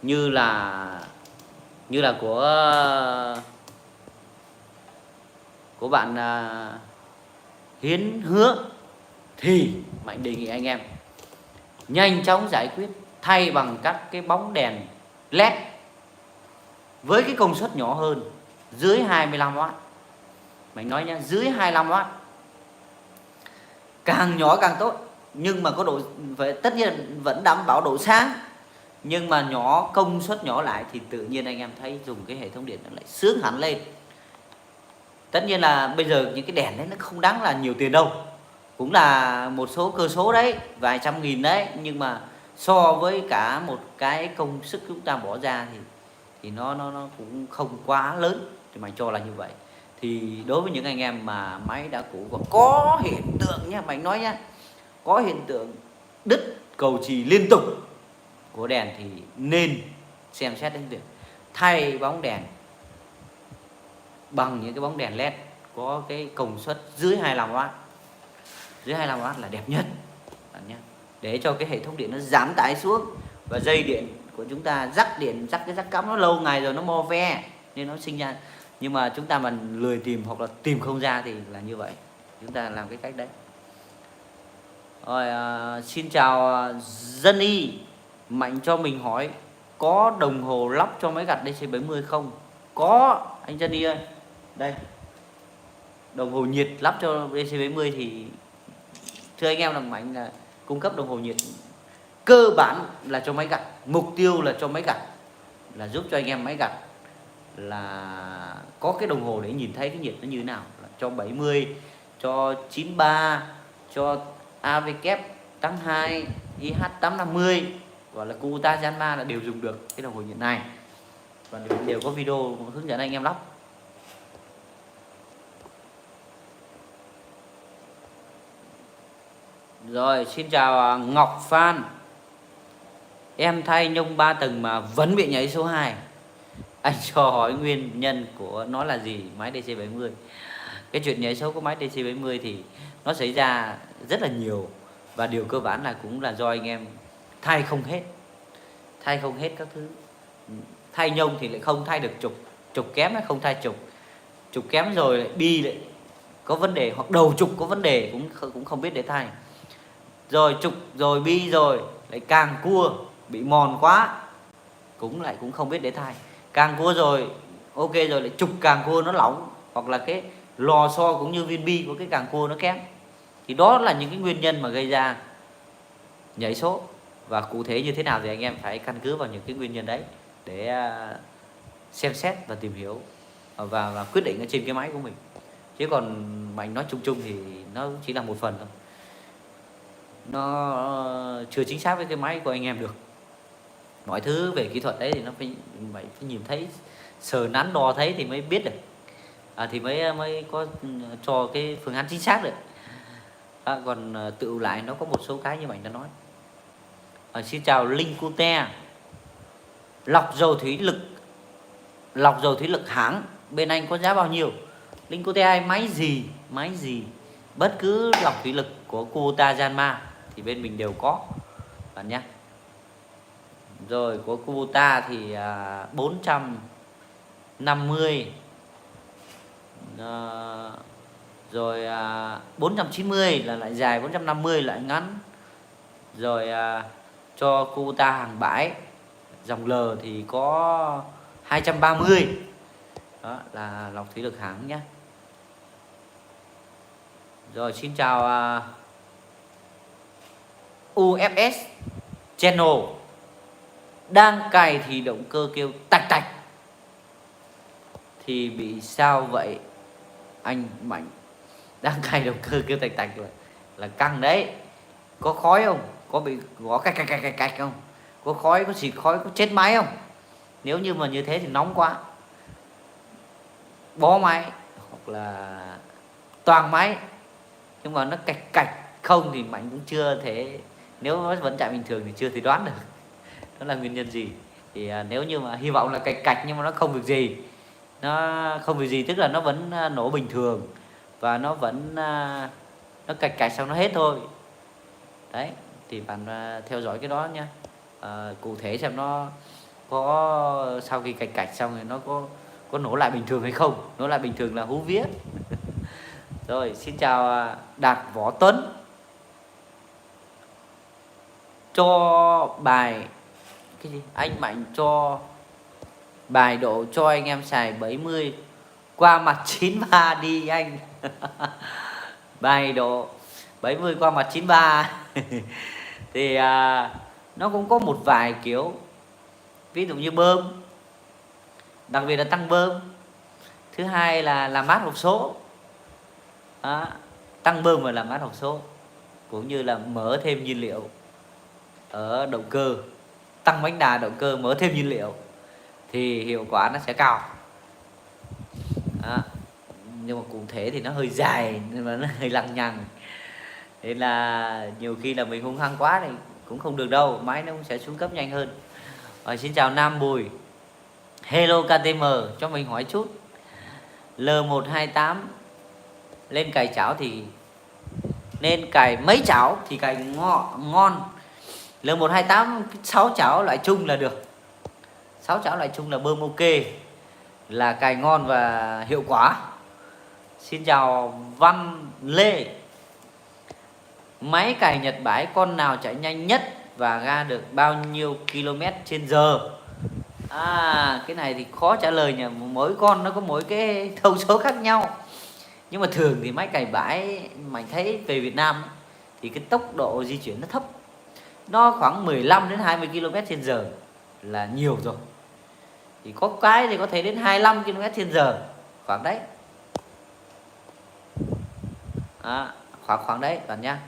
như là của bạn Hiến Hứa, thì Mạnh đề nghị anh em nhanh chóng giải quyết, thay bằng các cái bóng đèn LED với cái công suất nhỏ hơn, dưới 25W. Mình nói nhá, dưới 25W, càng nhỏ càng tốt, nhưng mà có độ tất nhiên vẫn đảm bảo độ sáng, nhưng mà nhỏ, công suất nhỏ lại thì tự nhiên anh em thấy dùng cái hệ thống điện nó lại sướng hẳn lên. Tất nhiên là bây giờ những cái đèn đấy nó không đáng là nhiều tiền đâu, cũng là một số cơ số đấy, vài trăm nghìn đấy, nhưng mà so với cả một cái công sức chúng ta bỏ ra thì nó cũng không quá lớn, thì mình cho là như vậy. Thì đối với những anh em mà máy đã cũ và có hiện tượng nhé, Mạnh nói nhá, có hiện tượng đứt cầu chì liên tục của đèn thì nên xem xét đến việc thay bóng đèn bằng những cái bóng đèn led có cái công suất dưới 25W. Dưới 25W là đẹp nhất bạn nhé, để cho cái hệ thống điện nó giảm tải xuống, và dây điện của chúng ta dắt điện, dắt cái dắt cắm nó lâu ngày rồi nó mo ve nên nó sinh ra. Nhưng mà chúng ta mà lười tìm hoặc là tìm không ra thì là như vậy, chúng ta làm cái cách đấy. Rồi, xin chào Dân Y. Mạnh cho mình hỏi có đồng hồ lắp cho máy gặt DC70 không? Có anh Dân Y ơi. Đây, đồng hồ nhiệt lắp cho DC70 thì thưa anh em là Mạnh là cung cấp đồng hồ nhiệt cơ bản là cho máy gặt, mục tiêu là cho máy gặt, là giúp cho anh em máy gặt là có cái đồng hồ để nhìn thấy cái nhiệt nó như thế nào, là cho 70, cho 93, cho AW82, IH850 gọi là Kubota Yanmar là đều dùng được cái đồng hồ nhiệt này, và đều có video hướng dẫn anh em lắp. Rồi, xin chào Ngọc Phan. Em thay nhông 3 tầng mà vẫn bị nhảy số 2. Anh cho hỏi nguyên nhân của nó là gì? Máy DC70. Cái chuyện nhảy số của máy DC70 thì nó xảy ra rất là nhiều, và điều cơ bản là cũng là do anh em thay không hết. Thay không hết các thứ. Thay nhông thì lại không thay được trục, trục kém nó không thay trục. Trục kém rồi lại bi lại có vấn đề, hoặc đầu trục có vấn đề cũng không biết để thay. Rồi trục rồi bi rồi lại càng cua bị mòn quá cũng không biết để thay. Càng cua rồi ok rồi lại trục càng cua nó lỏng, hoặc là cái lò xo cũng như viên bi của cái càng cua nó kém. Thì đó là những cái nguyên nhân mà gây ra nhảy số, và cụ thể như thế nào thì anh em phải căn cứ vào những cái nguyên nhân đấy để xem xét và tìm hiểu và quyết định ở trên cái máy của mình. Chứ còn Mạnh nói chung chung thì nó chỉ là một phần thôi, nó chưa chính xác với cái máy của anh em được. Mọi thứ về kỹ thuật đấy thì nó phải nhìn thấy, sờ nắn đo thấy thì mới biết được, thì mới có cho cái phương án chính xác được. Còn tự lại nó có một số cái như Mạnh đã nói. Xin chào Linh Cute. Lọc dầu thủy lực hãng bên anh có giá bao nhiêu? Linh Cute máy gì bất cứ lọc thủy lực của Kubota Yanmar thì bên mình đều có bạn nhé. Rồi của Kubota thì 450, rồi 490 là lại dài, 450 lại ngắn. Rồi cho Kubota hàng bãi dòng L thì có 230. Đó là lọc thủy lực hãng nhé. Rồi xin chào UFS Channel. Đang cài thì động cơ kêu tạch tạch thì bị sao vậy anh Mạnh? Đang cài động cơ kêu tạch tạch là căng đấy. Có khói không? Có bị gõ cạch cạch cạch cạch không? Có khói, có xịt khói, có chết máy không? Nếu như mà như thế thì nóng quá, bó máy hoặc là toàn máy. Nhưng mà nó cạch cạch không thì Mạnh cũng chưa thể, nếu nó vẫn chạy bình thường thì chưa thể đoán được đó là nguyên nhân gì. Thì nếu như mà hy vọng là cạch cạch nhưng mà nó không việc gì, nó không việc gì tức là nó vẫn nổ bình thường, và nó vẫn nó cạch cạch xong nó hết thôi. Đấy thì bạn theo dõi cái đó nha. Cụ thể xem nó có sau khi cạch cạch xong rồi nó có nổ lại bình thường hay không. Nổ lại bình thường là hú vía. Rồi xin chào Đạt Võ Tuấn. Cho bài cái gì? Anh Mạnh cho bài độ cho anh em xài 70 qua mặt 93 đi anh. Bài độ 70 qua mặt 93 thì nó cũng có một vài kiểu, ví dụ như bơm, đặc biệt là tăng bơm. Thứ hai là làm mát hộp số. Tăng bơm và làm mát hộp số, cũng như là mở thêm nhiên liệu ở động cơ, tăng bánh đà động cơ, mở thêm nhiên liệu thì hiệu quả nó sẽ cao. nhưng mà cụ thể thì nó hơi dài nên mà nó hơi lằng nhằng, nên là nhiều khi là mình hung hăng quá thì cũng không được đâu, máy nó cũng sẽ xuống cấp nhanh hơn. Xin chào Nam Bùi. Hello KTM, cho mình hỏi chút, L128 lên cày chảo thì nên cày mấy chảo thì cày ngon? L128 6 chảo loại chung là được, 6 chảo loại chung là bơm ok, là cày ngon và hiệu quả. Xin chào Văn Lê. Máy cày Nhật bãi con nào chạy nhanh nhất và ga được bao nhiêu km/h? Cái này thì khó trả lời nhỉ, mỗi con nó có mỗi cái thông số khác nhau. Nhưng mà thường thì máy cày bãi mình thấy về Việt Nam thì cái tốc độ di chuyển nó thấp, nó khoảng 15 đến 20 km/h là nhiều rồi. Thì có cái thì có thể đến 25 km/h khoảng đấy. Khoảng đấy bạn nhá.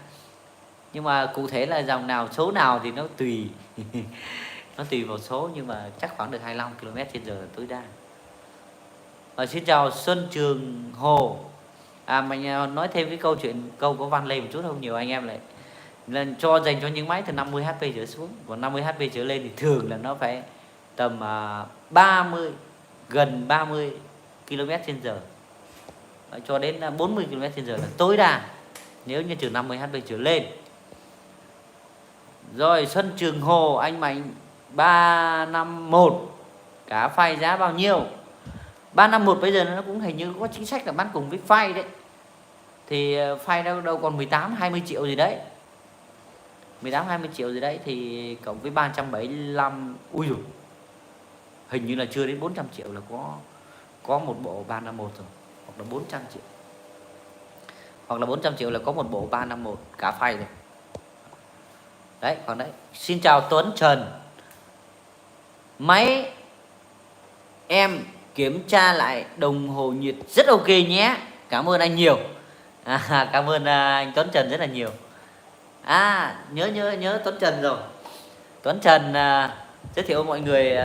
Nhưng mà cụ thể là dòng nào số nào thì nó tùy nó tùy vào số, nhưng mà chắc khoảng được 25 km/h là tối đa. Xin chào Xuân Trường Hồ. Mình nói thêm cái câu của Văn Lê một chút, không nhiều anh em lại dành cho những máy từ 50 HP trở xuống, còn 50 HP trở lên thì thường là nó phải tầm gần 30 km/h cho đến 40 km/h là tối đa, nếu như từ 50 HP trở lên. Rồi Xuân Trường Hồ, anh Mạnh 351 cá phay giá bao nhiêu? 351 bây giờ nó cũng hình như có chính sách là bán cùng với phay đấy. Thì phay đâu còn 18-20 triệu gì đấy, 18-20 triệu gì đấy, thì cộng với 375, ui dồi, hình như là chưa đến 400 triệu là có một bộ 351 rồi, hoặc là 400 triệu, hoặc là 400 triệu là có một bộ 351 cả phay rồi đấy. Còn đấy, xin chào Tuấn Trần. Máy em kiểm tra lại đồng hồ nhiệt rất ok nhé, cảm ơn anh nhiều. Cảm ơn anh Tuấn Trần rất là nhiều. Nhớ Tuấn Trần rồi. Tuấn Trần giới thiệu mọi người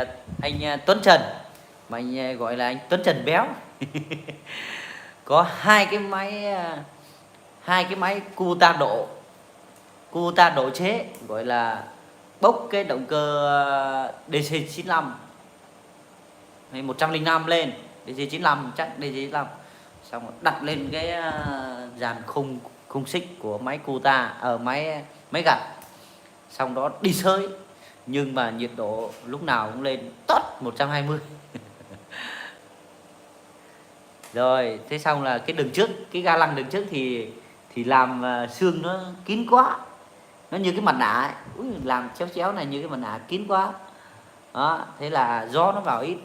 anh Tuấn Trần, mà anh gọi là anh Tuấn Trần béo. Có hai cái máy Kubota độ chế, gọi là bốc cái động cơ DC95 hay 105 lên, DC95 chắc DC95, xong rồi đặt lên cái dàn khung xích của máy Kubota ở máy gặt, xong đó đi sới, nhưng mà nhiệt độ lúc nào cũng lên tốt 120. Rồi thế xong là cái đường trước, cái ga lăng đường trước thì làm xương nó kín quá, nó như cái mặt nạ ấy. Làm chéo này như cái mặt nạ kín quá đó, thế là gió nó vào ít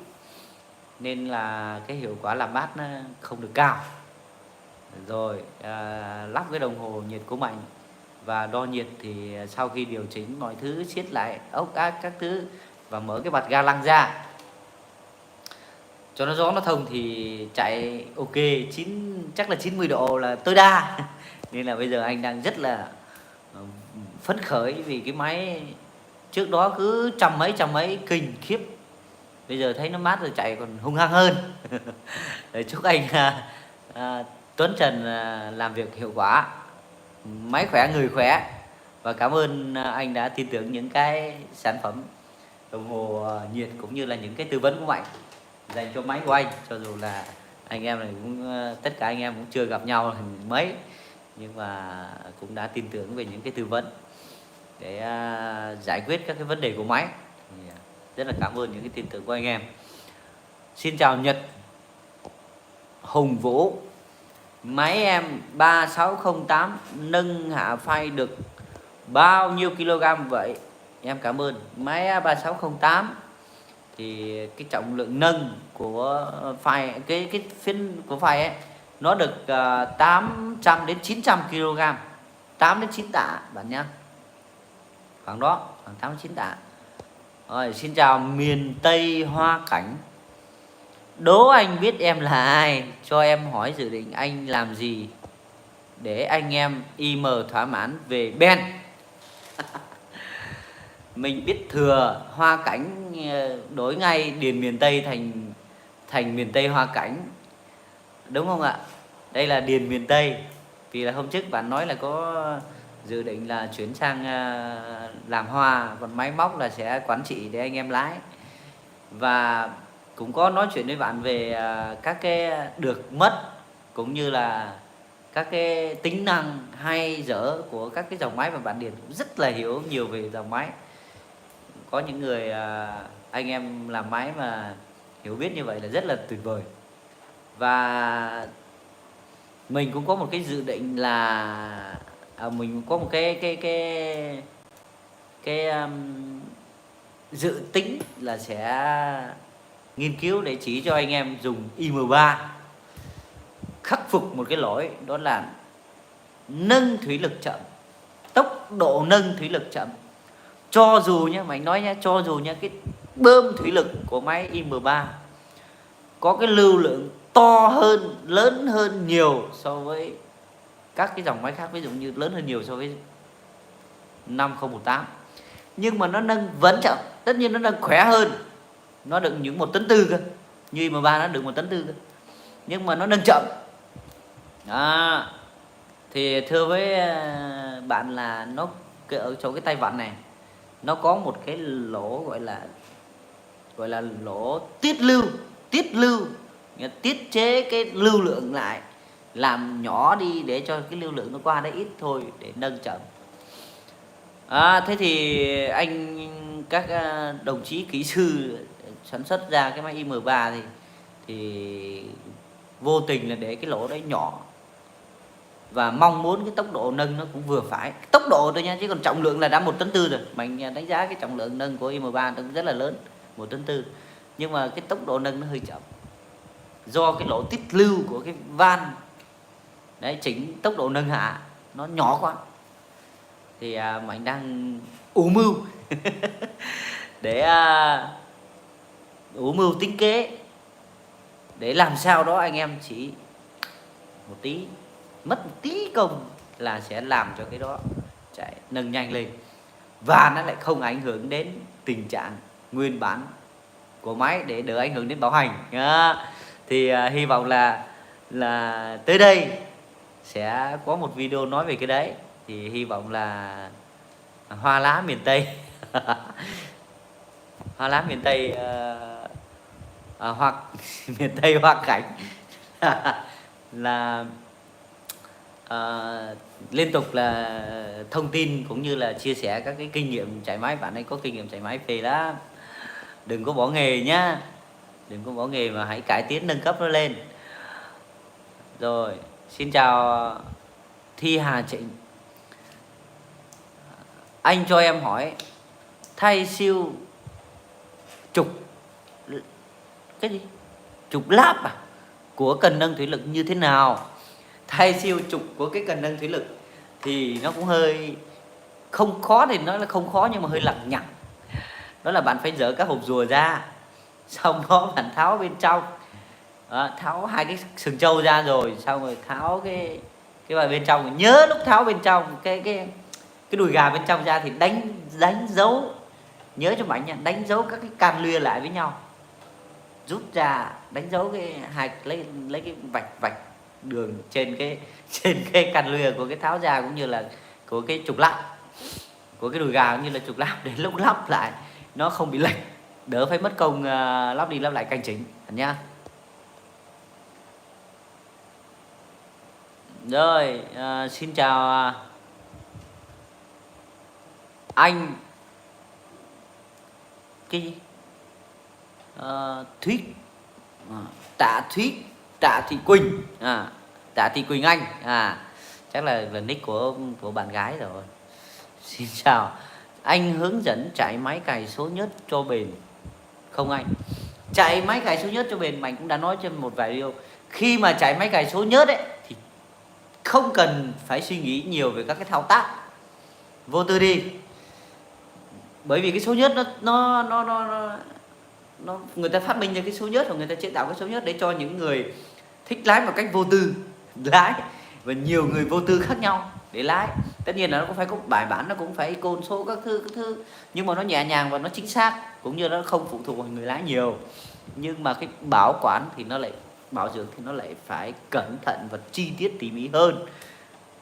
nên là cái hiệu quả làm mát nó không được cao. Rồi lắp cái đồng hồ nhiệt của Mạnh và đo nhiệt, thì sau khi điều chỉnh mọi thứ, siết lại ốc ác các thứ và mở cái bật ga lăng ra cho nó gió nó thông thì chạy ok, chắc là 90 độ là tối đa. Nên là bây giờ anh đang rất là phấn khởi, vì cái máy trước đó cứ trăm mấy kinh khiếp, bây giờ thấy nó mát rồi chạy còn hung hăng hơn. Để chúc anh Tuấn Trần làm việc hiệu quả, máy khỏe người khỏe, và cảm ơn anh đã tin tưởng những cái sản phẩm đồng hồ nhiệt cũng như là những cái tư vấn của Mạnh dành cho máy của anh. Cho dù là anh em này cũng tất cả anh em cũng chưa gặp nhau mấy, nhưng mà cũng đã tin tưởng về những cái tư vấn để giải quyết các cái vấn đề của máy. Thì rất là cảm ơn những cái tin tưởng của anh em. Xin chào Nhật Hùng Vũ. Máy em 3608 nâng hạ phay được bao nhiêu kg vậy? Em cảm ơn. Máy 3608 thì cái trọng lượng nâng của phay, cái phiên của phay ấy, nó được 800 đến 900 kg, 8 đến 9 tạ bạn nhá, khoảng đó, khoảng 8 đến 9 tạ. Rồi xin chào miền Tây Hoa Cảnh. Đố anh biết em là ai, cho em hỏi dự định anh làm gì để anh em im thỏa mãn về Ben. Mình biết thừa Hoa Cảnh, đổi ngay điền miền Tây thành miền Tây Hoa Cảnh, đúng không ạ? Đây là Điền miền Tây. Vì là hôm trước bạn nói là có dự định là chuyển sang làm hoa, còn máy móc là sẽ quản trị để anh em lái. Và cũng có nói chuyện với bạn về các cái được mất, cũng như là các cái tính năng hay dở của các cái dòng máy, mà bạn Điền cũng rất là hiểu nhiều về dòng máy. Có những người anh em làm máy mà hiểu biết như vậy là rất là tuyệt vời. Và mình cũng có một cái dự định là mình cũng có một cái dự tính là sẽ nghiên cứu để chỉ cho anh em dùng IM3 khắc phục một cái lỗi, đó là nâng thủy lực chậm, tốc độ nâng thủy lực chậm. Cho dù nhé, mà anh nói nhé, cho dù nhé, cái bơm thủy lực của máy IM3 có cái lưu lượng to hơn, lớn hơn nhiều so với các cái dòng máy khác, ví dụ như lớn hơn nhiều so với 5018, nhưng mà nó nâng vẫn chậm. Tất nhiên nó nâng khỏe hơn, nó được những 1,4 tấn cơ, như IM3 nó được 1,4 tấn cơ, nhưng mà nó nâng chậm. Đó. Thì thưa với bạn là nó ở chỗ cái tay vặn này nó có một cái lỗ gọi là lỗ tiết lưu, tiết chế cái lưu lượng lại, làm nhỏ đi để cho cái lưu lượng nó qua đấy ít thôi để nâng chậm. Thế thì các đồng chí kỹ sư sản xuất ra cái máy IM3 thì vô tình là để cái lỗ đấy nhỏ, và mong muốn cái tốc độ nâng nó cũng vừa phải, tốc độ thôi nha, chứ còn trọng lượng là đã 1,4 tấn rồi. Mình đánh giá cái trọng lượng nâng của IM3 nó rất là lớn, 1,4 tấn, nhưng mà cái tốc độ nâng nó hơi chậm do cái lỗ tiết lưu của cái van đấy, chỉnh tốc độ nâng hạ nó nhỏ quá. Thì mình đang ủ mưu để ủ mưu tính kế để làm sao đó anh em chỉ một tí, mất một tí công là sẽ làm cho cái đó chạy nâng nhanh lên, và nó lại không ảnh hưởng đến tình trạng nguyên bản của máy, để đỡ ảnh hưởng đến bảo hành. Thì hy vọng là tới đây sẽ có một video nói về cái đấy. Thì hy vọng là hoa lá miền Tây hoa lá miền Tây hoặc miền Tây hoa cảnh là liên tục là thông tin cũng như là chia sẻ các cái kinh nghiệm chạy máy. Bạn ấy có kinh nghiệm chạy máy phê lắm, đừng có bỏ nghề nhá, đừng có bỏ nghề mà hãy cải tiến nâng cấp nó lên. Rồi, xin chào Thi Hà Trịnh. Anh cho em hỏi thay siêu trục cái gì? Trục láp của cần nâng thủy lực như thế nào? Thay siêu trục của cái cần nâng thủy lực thì nó cũng hơi không khó, thì nói là không khó nhưng mà hơi lằng nhằng. Đó là bạn phải dỡ các hộp rùa ra, xong đó bạn tháo bên trong, tháo hai cái sừng trâu ra, rồi xong rồi tháo cái vào bên trong. Nhớ lúc tháo bên trong cái đùi gà bên trong ra thì đánh dấu, nhớ cho mạnh nha, đánh dấu các cái can lưa lại với nhau, rút ra đánh dấu cái lấy cái vạch đường trên cái can lưa của cái tháo ra, cũng như là của cái trục lắp của cái đùi gà, cũng như là trục lắp, để lúc lắp lại nó không bị lệch, đỡ phải mất công lắp đi lắp lại canh chỉnh nhá. Rồi, xin chào anh cái gì? Thuyết Tạ Thị Quỳnh, Tạ Thị Quỳnh Anh, chắc là nick của bạn gái rồi. Xin chào anh, hướng dẫn chạy máy cày số nhất cho bền không anh? Chạy máy cày số nhất cho bền mình cũng đã nói trên một vài video. Khi mà chạy máy cày số nhất ấy thì không cần phải suy nghĩ nhiều về các cái thao tác, vô tư đi. Bởi vì cái số nhất nó người ta phát minh ra cái số nhất, hoặc người ta chế tạo cái số nhất để cho những người thích lái một cách vô tư lái, và nhiều người vô tư khác nhau để lái. Tất nhiên là nó cũng phải có bài bản, nó cũng phải côn số các thứ, nhưng mà nó nhẹ nhàng và nó chính xác, cũng như nó không phụ thuộc vào người lái nhiều. Nhưng mà cái bảo quản thì nó lại bảo dưỡng thì nó lại phải cẩn thận và chi tiết tỉ mỉ hơn.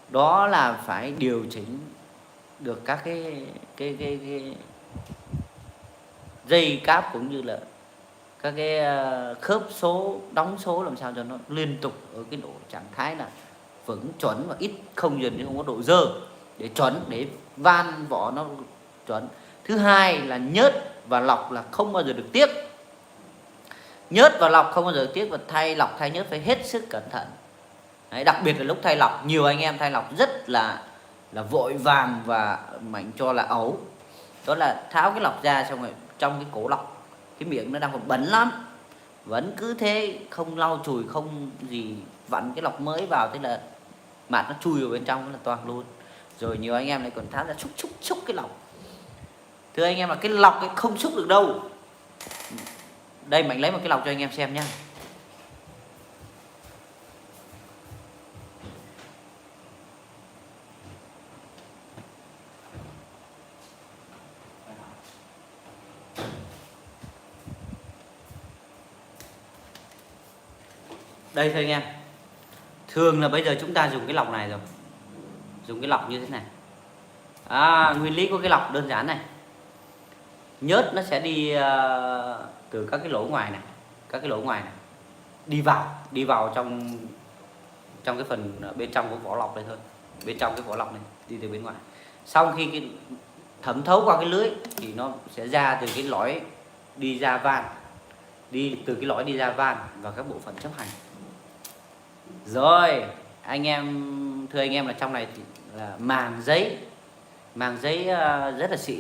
Đó là phải điều chỉnh được các cái dây cáp cũng như là các cái khớp số, đóng số làm sao cho nó liên tục ở cái độ trạng thái là vững chuẩn và ít không dần, không có độ dơ, để chuẩn, để van vỏ nó chuẩn. Thứ hai là nhớt và lọc là không bao giờ được tiếc. Nhớt và lọc không bao giờ được tiếc, và thay lọc thay nhớt phải hết sức cẩn thận. Đấy, đặc biệt là lúc thay lọc, nhiều anh em thay lọc rất là vội vàng và Mạnh cho là ẩu. Đó là tháo cái lọc ra xong rồi trong cái cổ lọc, cái miệng nó đang còn bẩn lắm, vẫn cứ thế không lau chùi không gì, vặn cái lọc mới vào, thế là mạt nó chui vào bên trong là toang luôn. Rồi nhiều anh em lại còn tháo ra xúc cái lọc. Thưa anh em là cái lọc ấy không xúc được đâu. Đây Mạnh lấy một cái lọc cho anh em xem nhá. Đây thưa anh em, thường là bây giờ chúng ta dùng cái lọc này rồi, dùng cái lọc như thế này. Nguyên lý của cái lọc đơn giản này. Nhớt nó sẽ đi từ các cái lỗ ngoài này, các cái lỗ ngoài này đi vào trong cái phần bên trong của vỏ lọc đây thôi, bên trong cái vỏ lọc này, đi từ bên ngoài. Sau khi cái thẩm thấu qua cái lưới thì nó sẽ ra từ cái lõi đi ra van, đi từ cái lõi đi ra van và các bộ phận chấp hành. Rồi anh em, thưa anh em là trong này thì là màng giấy rất là xịn,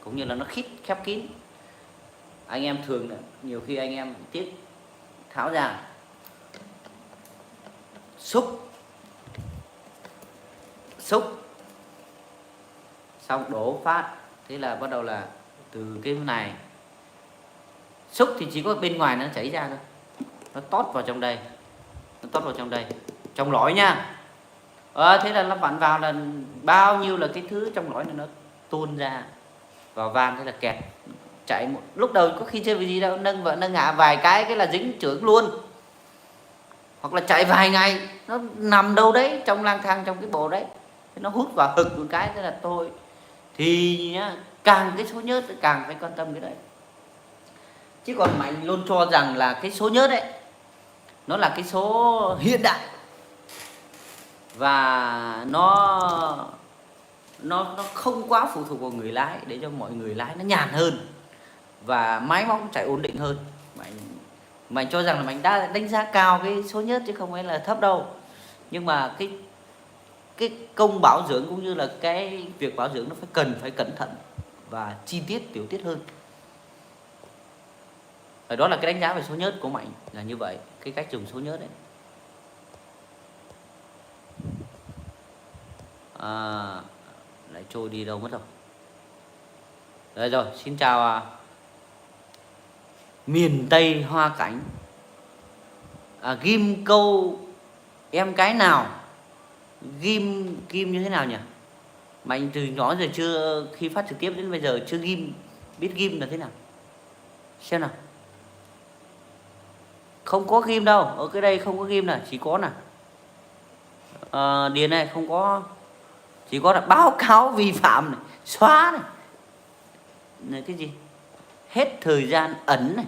cũng như là nó khép kín. Anh em thường là nhiều khi anh em tiếc tháo ra, xúc xong đổ phát, thế là bắt đầu là từ cái này xúc thì chỉ có bên ngoài nó chảy ra thôi, nó tót vào trong đây, trong lõi nha. Thế là nó vặn vào là bao nhiêu là cái thứ trong lõi này nó tuôn ra vào van, thế là kẹt chạy một lúc đầu có khi chơi vì gì đâu, nâng hạ vài cái là dính chưởng luôn, hoặc là chạy vài ngày nó nằm đâu đấy trong lang thang trong cái bộ đấy, thế nó hút vào hực một cái, thế là thôi. Thì nhá, càng cái số nhớt càng phải quan tâm cái đấy. Chứ còn Mạnh luôn cho rằng là cái số nhớt ấy nó là cái số hiện đại, và nó không quá phụ thuộc vào người lái, để cho mọi người lái nó nhàn hơn và máy móc chạy ổn định hơn. Mạnh cho rằng là Mạnh đã đánh giá cao cái số nhớt chứ không phải là thấp đâu. Nhưng mà cái công bảo dưỡng cũng như là cái việc bảo dưỡng nó phải cẩn thận và chi tiết tiểu tiết hơn. Và đó là cái đánh giá về số nhớt của Mạnh là như vậy, cái cách dùng số nhớt đấy. Lại trôi đi đâu mất rồi. Đấy rồi, xin chào miền Tây Hoa Cảnh. Ghim câu em cái nào, ghim như thế nào nhỉ? Mạnh từ nhỏ giờ chưa, khi phát trực tiếp đến bây giờ chưa biết ghim là thế nào. Xem nào. Không có ghim đâu, ở cái đây không có ghim nào, chỉ có điền này không có, chỉ có là báo cáo vi phạm này, xóa này cái gì, hết thời gian ẩn này,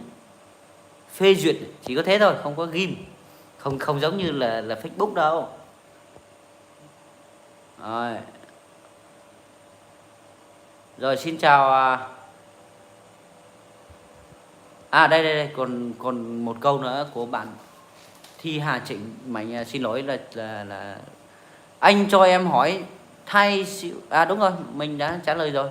phê duyệt này. Chỉ có thế thôi, không có ghim, không giống như là Facebook đâu. Rồi xin chào. Đây còn một câu nữa của bạn Thi Hà Trịnh. Mạnh xin lỗi là anh cho em hỏi thay đúng rồi, mình đã trả lời rồi.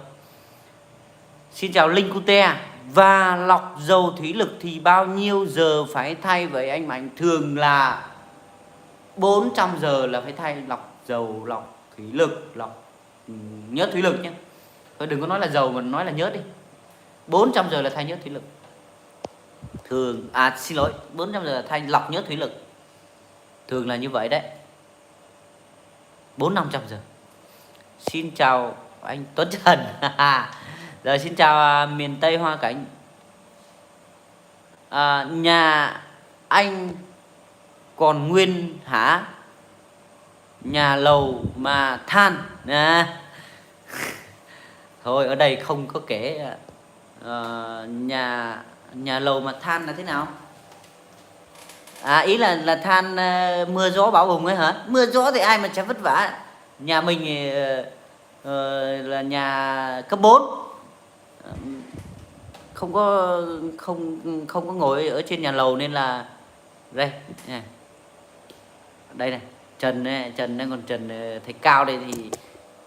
Xin chào Linh Cute. Và lọc dầu thủy lực thì bao nhiêu giờ phải thay vậy anh Mạnh? Thường là 400 giờ là phải thay lọc dầu, lọc thủy lực, lọc nhớt thủy lực nhé. Thôi đừng có nói là dầu mà nói là nhớt đi. 400 giờ là thay nhớt thủy lực. Thường, xin lỗi, 400 giờ là thay lọc nhớt thủy lực. Thường là như vậy đấy. 400-500 giờ. Xin chào anh Tuấn Trần. Rồi xin chào miền Tây Hoa Cảnh. Nhà anh còn nguyên hả? Nhà lầu mà than nè. Thôi ở đây không có kể. Nhà nhà lầu mà than là thế nào? Ý là than mưa gió bão bùng ấy hả? Mưa gió thì ai mà chả vất vả. Nhà mình thì, là nhà cấp 4, không có không có ngồi ở trên nhà lầu nên là đây này. Đây này, trần này, trần đây, còn trần thấy cao đây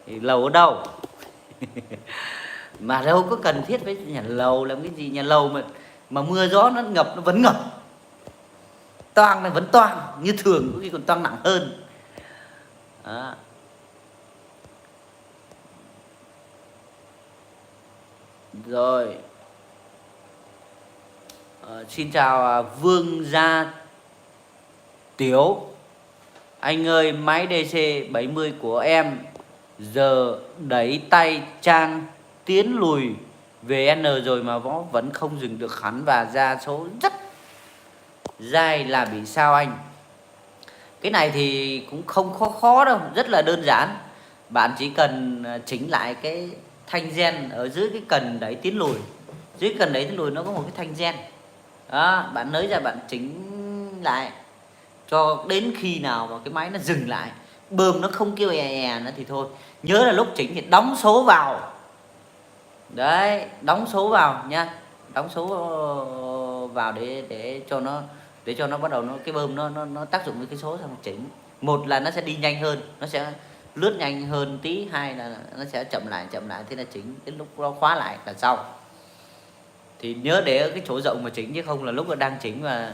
thì lầu ở đâu? Mà đâu có cần thiết với nhà lầu làm cái gì. Nhà lầu mà mưa gió nó ngập, nó vẫn ngập, toang này vẫn toang như thường, có khi còn toang nặng hơn. Đó. Rồi, xin chào Vương Gia Tiểu. Anh ơi, máy DC 70 của em giờ đẩy tay trang tiến lùi về N rồi mà vẫn không dừng được hẳn, và ra số rất dai là bị sao anh? Cái này thì cũng không khó đâu, rất là đơn giản. Bạn chỉ cần chỉnh lại cái thanh gen ở dưới cái cần đẩy tiến lùi. Dưới cần đẩy tiến lùi nó có một cái thanh gen. Đó, bạn nới ra, bạn chỉnh lại cho đến khi nào mà cái máy nó dừng lại, bơm nó không kêu nữa thì thôi. Nhớ là lúc chỉnh thì đóng số vào. Đấy, đóng số vào nha. Đóng số vào để cho nó bắt đầu cái bơm nó tác dụng với cái số xong chỉnh. Một là nó sẽ đi nhanh hơn, nó sẽ lướt nhanh hơn tí, hai là nó sẽ chậm lại, thế là chỉnh đến lúc nó khóa lại là xong. Thì nhớ để ở cái chỗ rộng mà chỉnh, chứ không là lúc mà đang chỉnh mà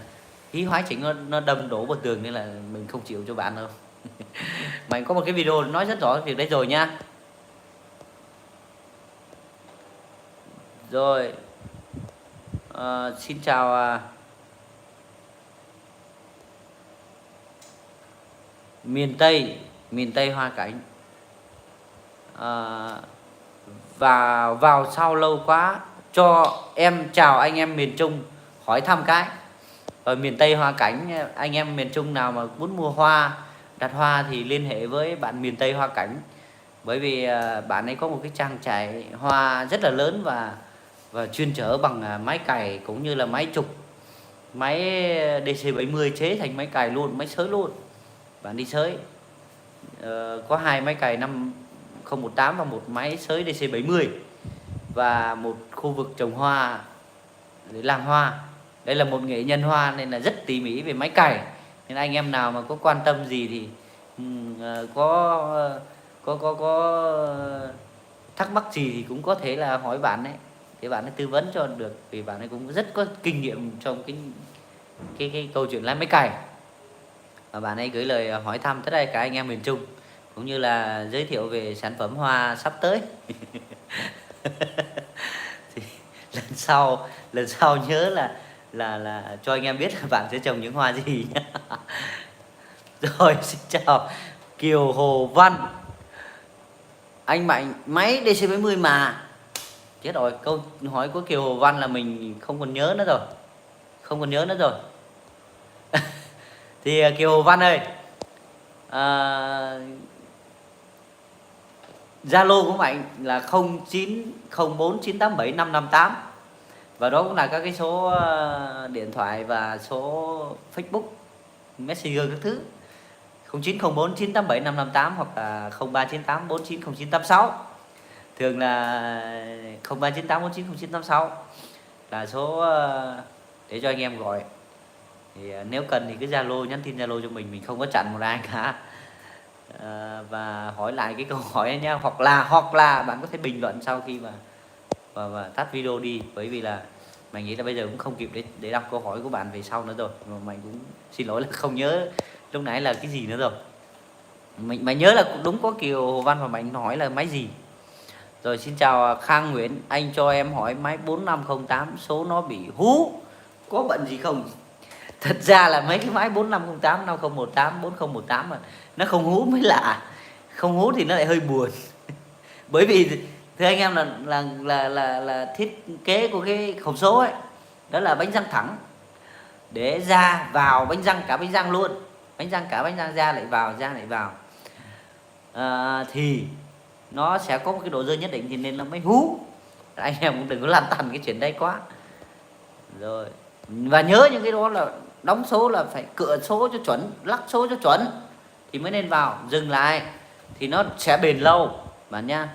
hí hoái chỉnh nó đâm đổ vào tường nên là mình không chịu cho bạn đâu. Mình có một cái video nói rất rõ việc đấy rồi nha. Rồi, xin chào miền Tây Hoa Cảnh. Vào sau lâu quá, cho em chào anh em miền Trung hỏi thăm cái. Ở miền Tây Hoa Cảnh, anh em miền Trung nào mà muốn mua hoa, đặt hoa thì liên hệ với bạn miền Tây Hoa Cảnh. Bởi vì bạn ấy có một cái trang trại hoa rất là lớn và chuyên chở bằng máy cày cũng như là máy trục, máy DC70 chế thành máy cày luôn, máy xới luôn. Bạn đi xới, có 2 máy cày 5018 và một máy xới DC70 và một khu vực trồng hoa để làm hoa. Đây là một nghệ nhân hoa nên là rất tỉ mỉ về máy cày, nên anh em nào mà có quan tâm gì thì có thắc mắc gì thì cũng có thể là hỏi bạn ấy, thì bạn ấy tư vấn cho được, vì bạn ấy cũng rất có kinh nghiệm trong cái câu chuyện lái máy cày. Và bạn ấy gửi lời hỏi thăm tất cả anh em miền Trung, cũng như là giới thiệu về sản phẩm hoa sắp tới. Thì lần sau nhớ là cho anh em biết là bạn sẽ trồng những hoa gì nhé. Rồi, xin chào Kiều Hồ Văn. Anh Mạnh, máy DC70 mà. Chết rồi, câu hỏi của Kiều Hồ Văn là mình không còn nhớ nữa rồi. Thì Kiều Hồ Văn ơi, Zalo của Mạnh là 0904987558, và đó cũng là các cái số điện thoại và số Facebook, Messenger các thứ. 0904987558 hoặc là 0398490986. Thường là 0398490986 là số để cho anh em gọi. Thì nếu cần thì cứ Zalo, nhắn tin Zalo cho mình không có chặn một ai cả. Và hỏi lại cái câu hỏi nhá, hoặc là bạn có thể bình luận sau khi mà tắt video đi, bởi vì là mình nghĩ là bây giờ cũng không kịp để đọc câu hỏi của bạn về sau nữa rồi, mà mình cũng xin lỗi là không nhớ lúc nãy là cái gì nữa rồi. Mình nhớ là đúng có Kiều Hồ Văn và mình hỏi là máy gì. Rồi, xin chào Khang Nguyễn, anh cho em hỏi máy 4508 số nó bị hú, có bận gì không? Thật ra là mấy cái máy 4508, 5018, 4018 mà nó không hú mới lạ. Không hú thì nó lại hơi buồn. Bởi vì thưa anh em là thiết kế của cái hộp số ấy, đó là bánh răng thẳng. để ra vào bánh răng, cả bánh răng luôn, bánh răng cả bánh răng, ra lại vào, ra lại vào, thì nó sẽ có một cái độ rơi nhất định, thì nên nó mới hú. Anh em cũng đừng có lăn tăn cái chuyện đấy quá. Rồi, và nhớ những cái đó là đóng số là phải cựa số cho chuẩn, lắc số cho chuẩn thì mới nên vào. Dừng lại thì nó sẽ bền lâu bạn nha.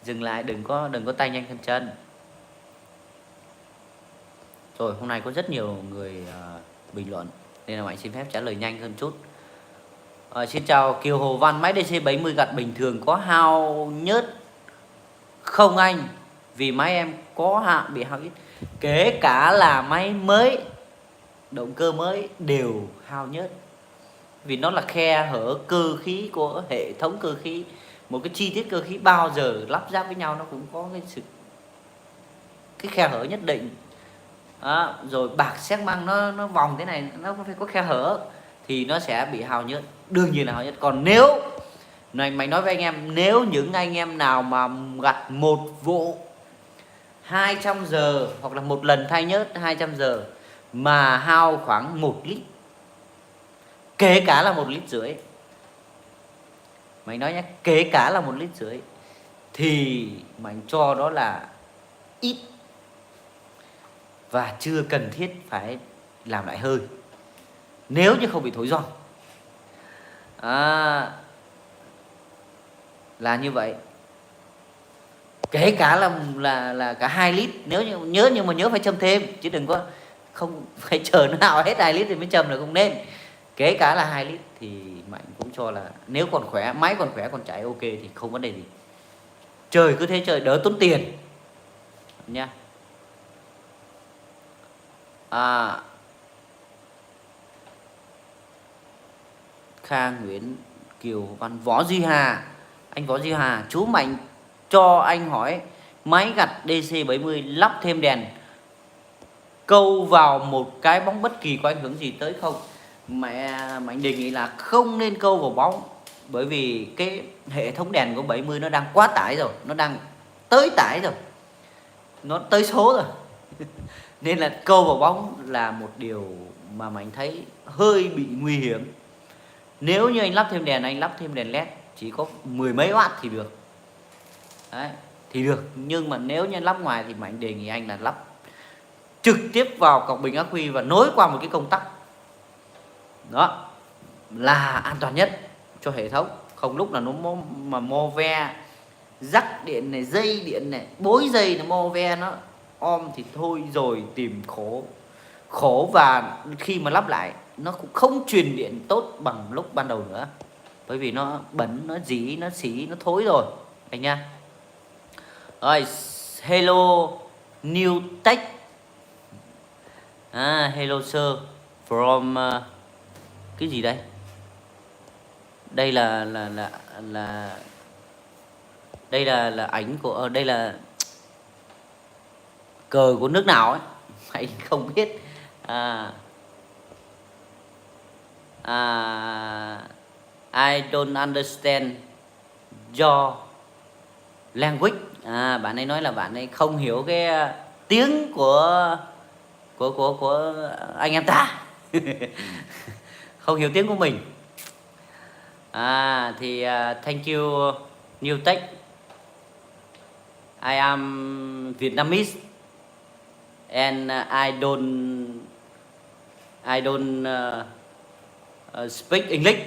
Dừng lại, đừng có tay nhanh thân chân. Rồi, hôm nay có rất nhiều người bình luận nên là Mạnh xin phép trả lời nhanh hơn chút. Xin chào Kiều Hồ Văn, máy DC70 gặt bình thường có hao nhớt không anh? Vì máy em có bị hao ít. Kể cả là máy mới, động cơ mới đều hao nhớt. Vì nó là khe hở cơ khí của hệ thống cơ khí. Một cái chi tiết cơ khí bao giờ lắp ráp với nhau nó cũng có cái khe hở nhất định. Rồi bạc xi măng nó vòng thế này, nó phải có khe hở thì nó sẽ bị hao nhớt, đương nhiên là hao nhớt. Còn nếu Mạnh nói với anh em, nếu những anh em nào mà gặt một vụ 200 giờ hoặc là một lần thay nhớt 200 giờ mà hao khoảng 1 lít, kể cả là 1,5 lít, Mạnh nói nhé, kể cả là 1,5 lít thì Mạnh cho đó là ít và chưa cần thiết phải làm lại hơi, nếu như không bị thối giòn. Là như vậy. Kể cả là cả 2 lít, nếu như nhớ, nhưng mà nhớ phải châm thêm, chứ đừng có không phải chờ nó nào hết 2 lít thì mới châm, là không nên. Kể cả là 2 lít thì Mạnh cũng cho là nếu còn khỏe, máy còn khỏe, còn chạy ok thì không vấn đề gì. Trời cứ thế trời, đỡ tốn tiền nha. Kha Nguyễn Kiều Văn, Võ Duy Hà, anh Võ Duy Hà, chú Mạnh cho anh hỏi máy gặt DC70 lắp thêm đèn câu vào một cái bóng bất kỳ có ảnh hưởng gì tới không? Mạnh đề nghị là không nên câu vào bóng, bởi vì cái hệ thống đèn của 70 nó đang quá tải rồi, nó đang tới tải rồi, nó tới số rồi nên là câu vào bóng là một điều mà Mạnh thấy hơi bị nguy hiểm. Nếu như anh lắp thêm đèn, anh lắp thêm đèn led chỉ có 10 mấy watt thì được. Đấy, thì được. Nhưng mà nếu như anh lắp ngoài thì Mạnh đề nghị anh là lắp trực tiếp vào cọc bình ắc quy và nối qua một cái công tắc. Đó là an toàn nhất cho hệ thống. Không lúc là nó mo ve rắc điện này, dây điện này, bối dây nó mo ve nó om thì thôi rồi tìm khổ. Và khi mà lắp lại nó cũng không truyền điện tốt bằng lúc ban đầu nữa, bởi vì nó bẩn, nó dỉ, nó xỉ, nó thối rồi anh nha. Rồi, hello New Tech, hello sir from cái gì đây? Đây là đây là ảnh của đây là cờ của nước nào ấy, mày không biết. I don't understand your language. Bạn ấy nói là bạn ấy không hiểu cái tiếng của anh em ta không hiểu tiếng của mình. Thì thank you New Tech. I am Vietnamese and I don't speak English.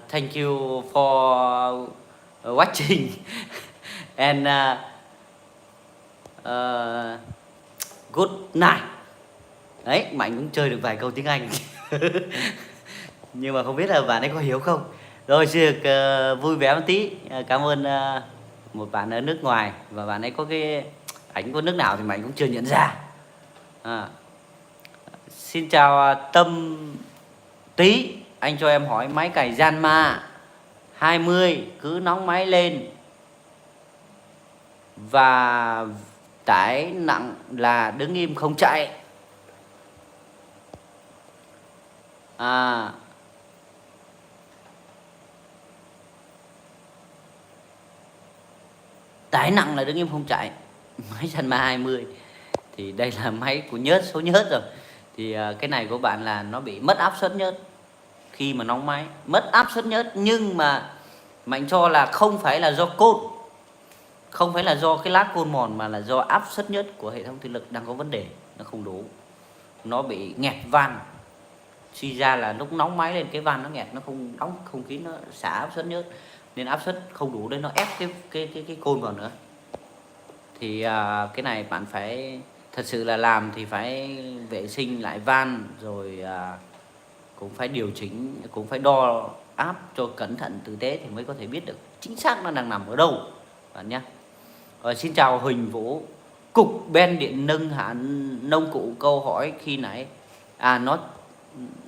Thank you for watching and good night. Đấy, Mạnh cũng chơi được vài câu tiếng Anh nhưng mà không biết là bạn ấy có hiểu không. Rồi, xin được vui vẻ một tí. Cảm ơn một bạn ở nước ngoài, và bạn ấy có cái ảnh của nước nào thì Mạnh cũng chưa nhận ra. Xin chào Tâm Tí, anh cho em hỏi máy cày Janma 20 cứ nóng máy lên và tải nặng là đứng im không chạy. Tải nặng là đứng im không chạy. Máy Janma 20 thì đây là máy của nhớt, số nhớt rồi. Thì cái này của bạn là nó bị mất áp suất nhớt khi mà nóng máy, mất áp suất nhớt, nhưng mà Mạnh cho là không phải là do côn, không phải là do cái lát côn mòn, mà là do áp suất nhớt của hệ thống thủy lực đang có vấn đề, nó không đủ, nó bị nghẹt van. Suy ra là lúc nóng máy lên cái van nó nghẹt, nó không đóng không khí, nó xả áp suất nhớt, nên áp suất không đủ nên nó ép cái côn vào nữa. Thì cái này bạn phải thật sự là làm thì phải vệ sinh lại van, rồi cũng phải điều chỉnh, cũng phải đo áp cho cẩn thận tử tế thì mới có thể biết được chính xác nó đang nằm ở đâu bạn nhé. Xin chào Huỳnh Vũ. Cục ben điện nâng hạ nông cụ, câu hỏi khi nãy nó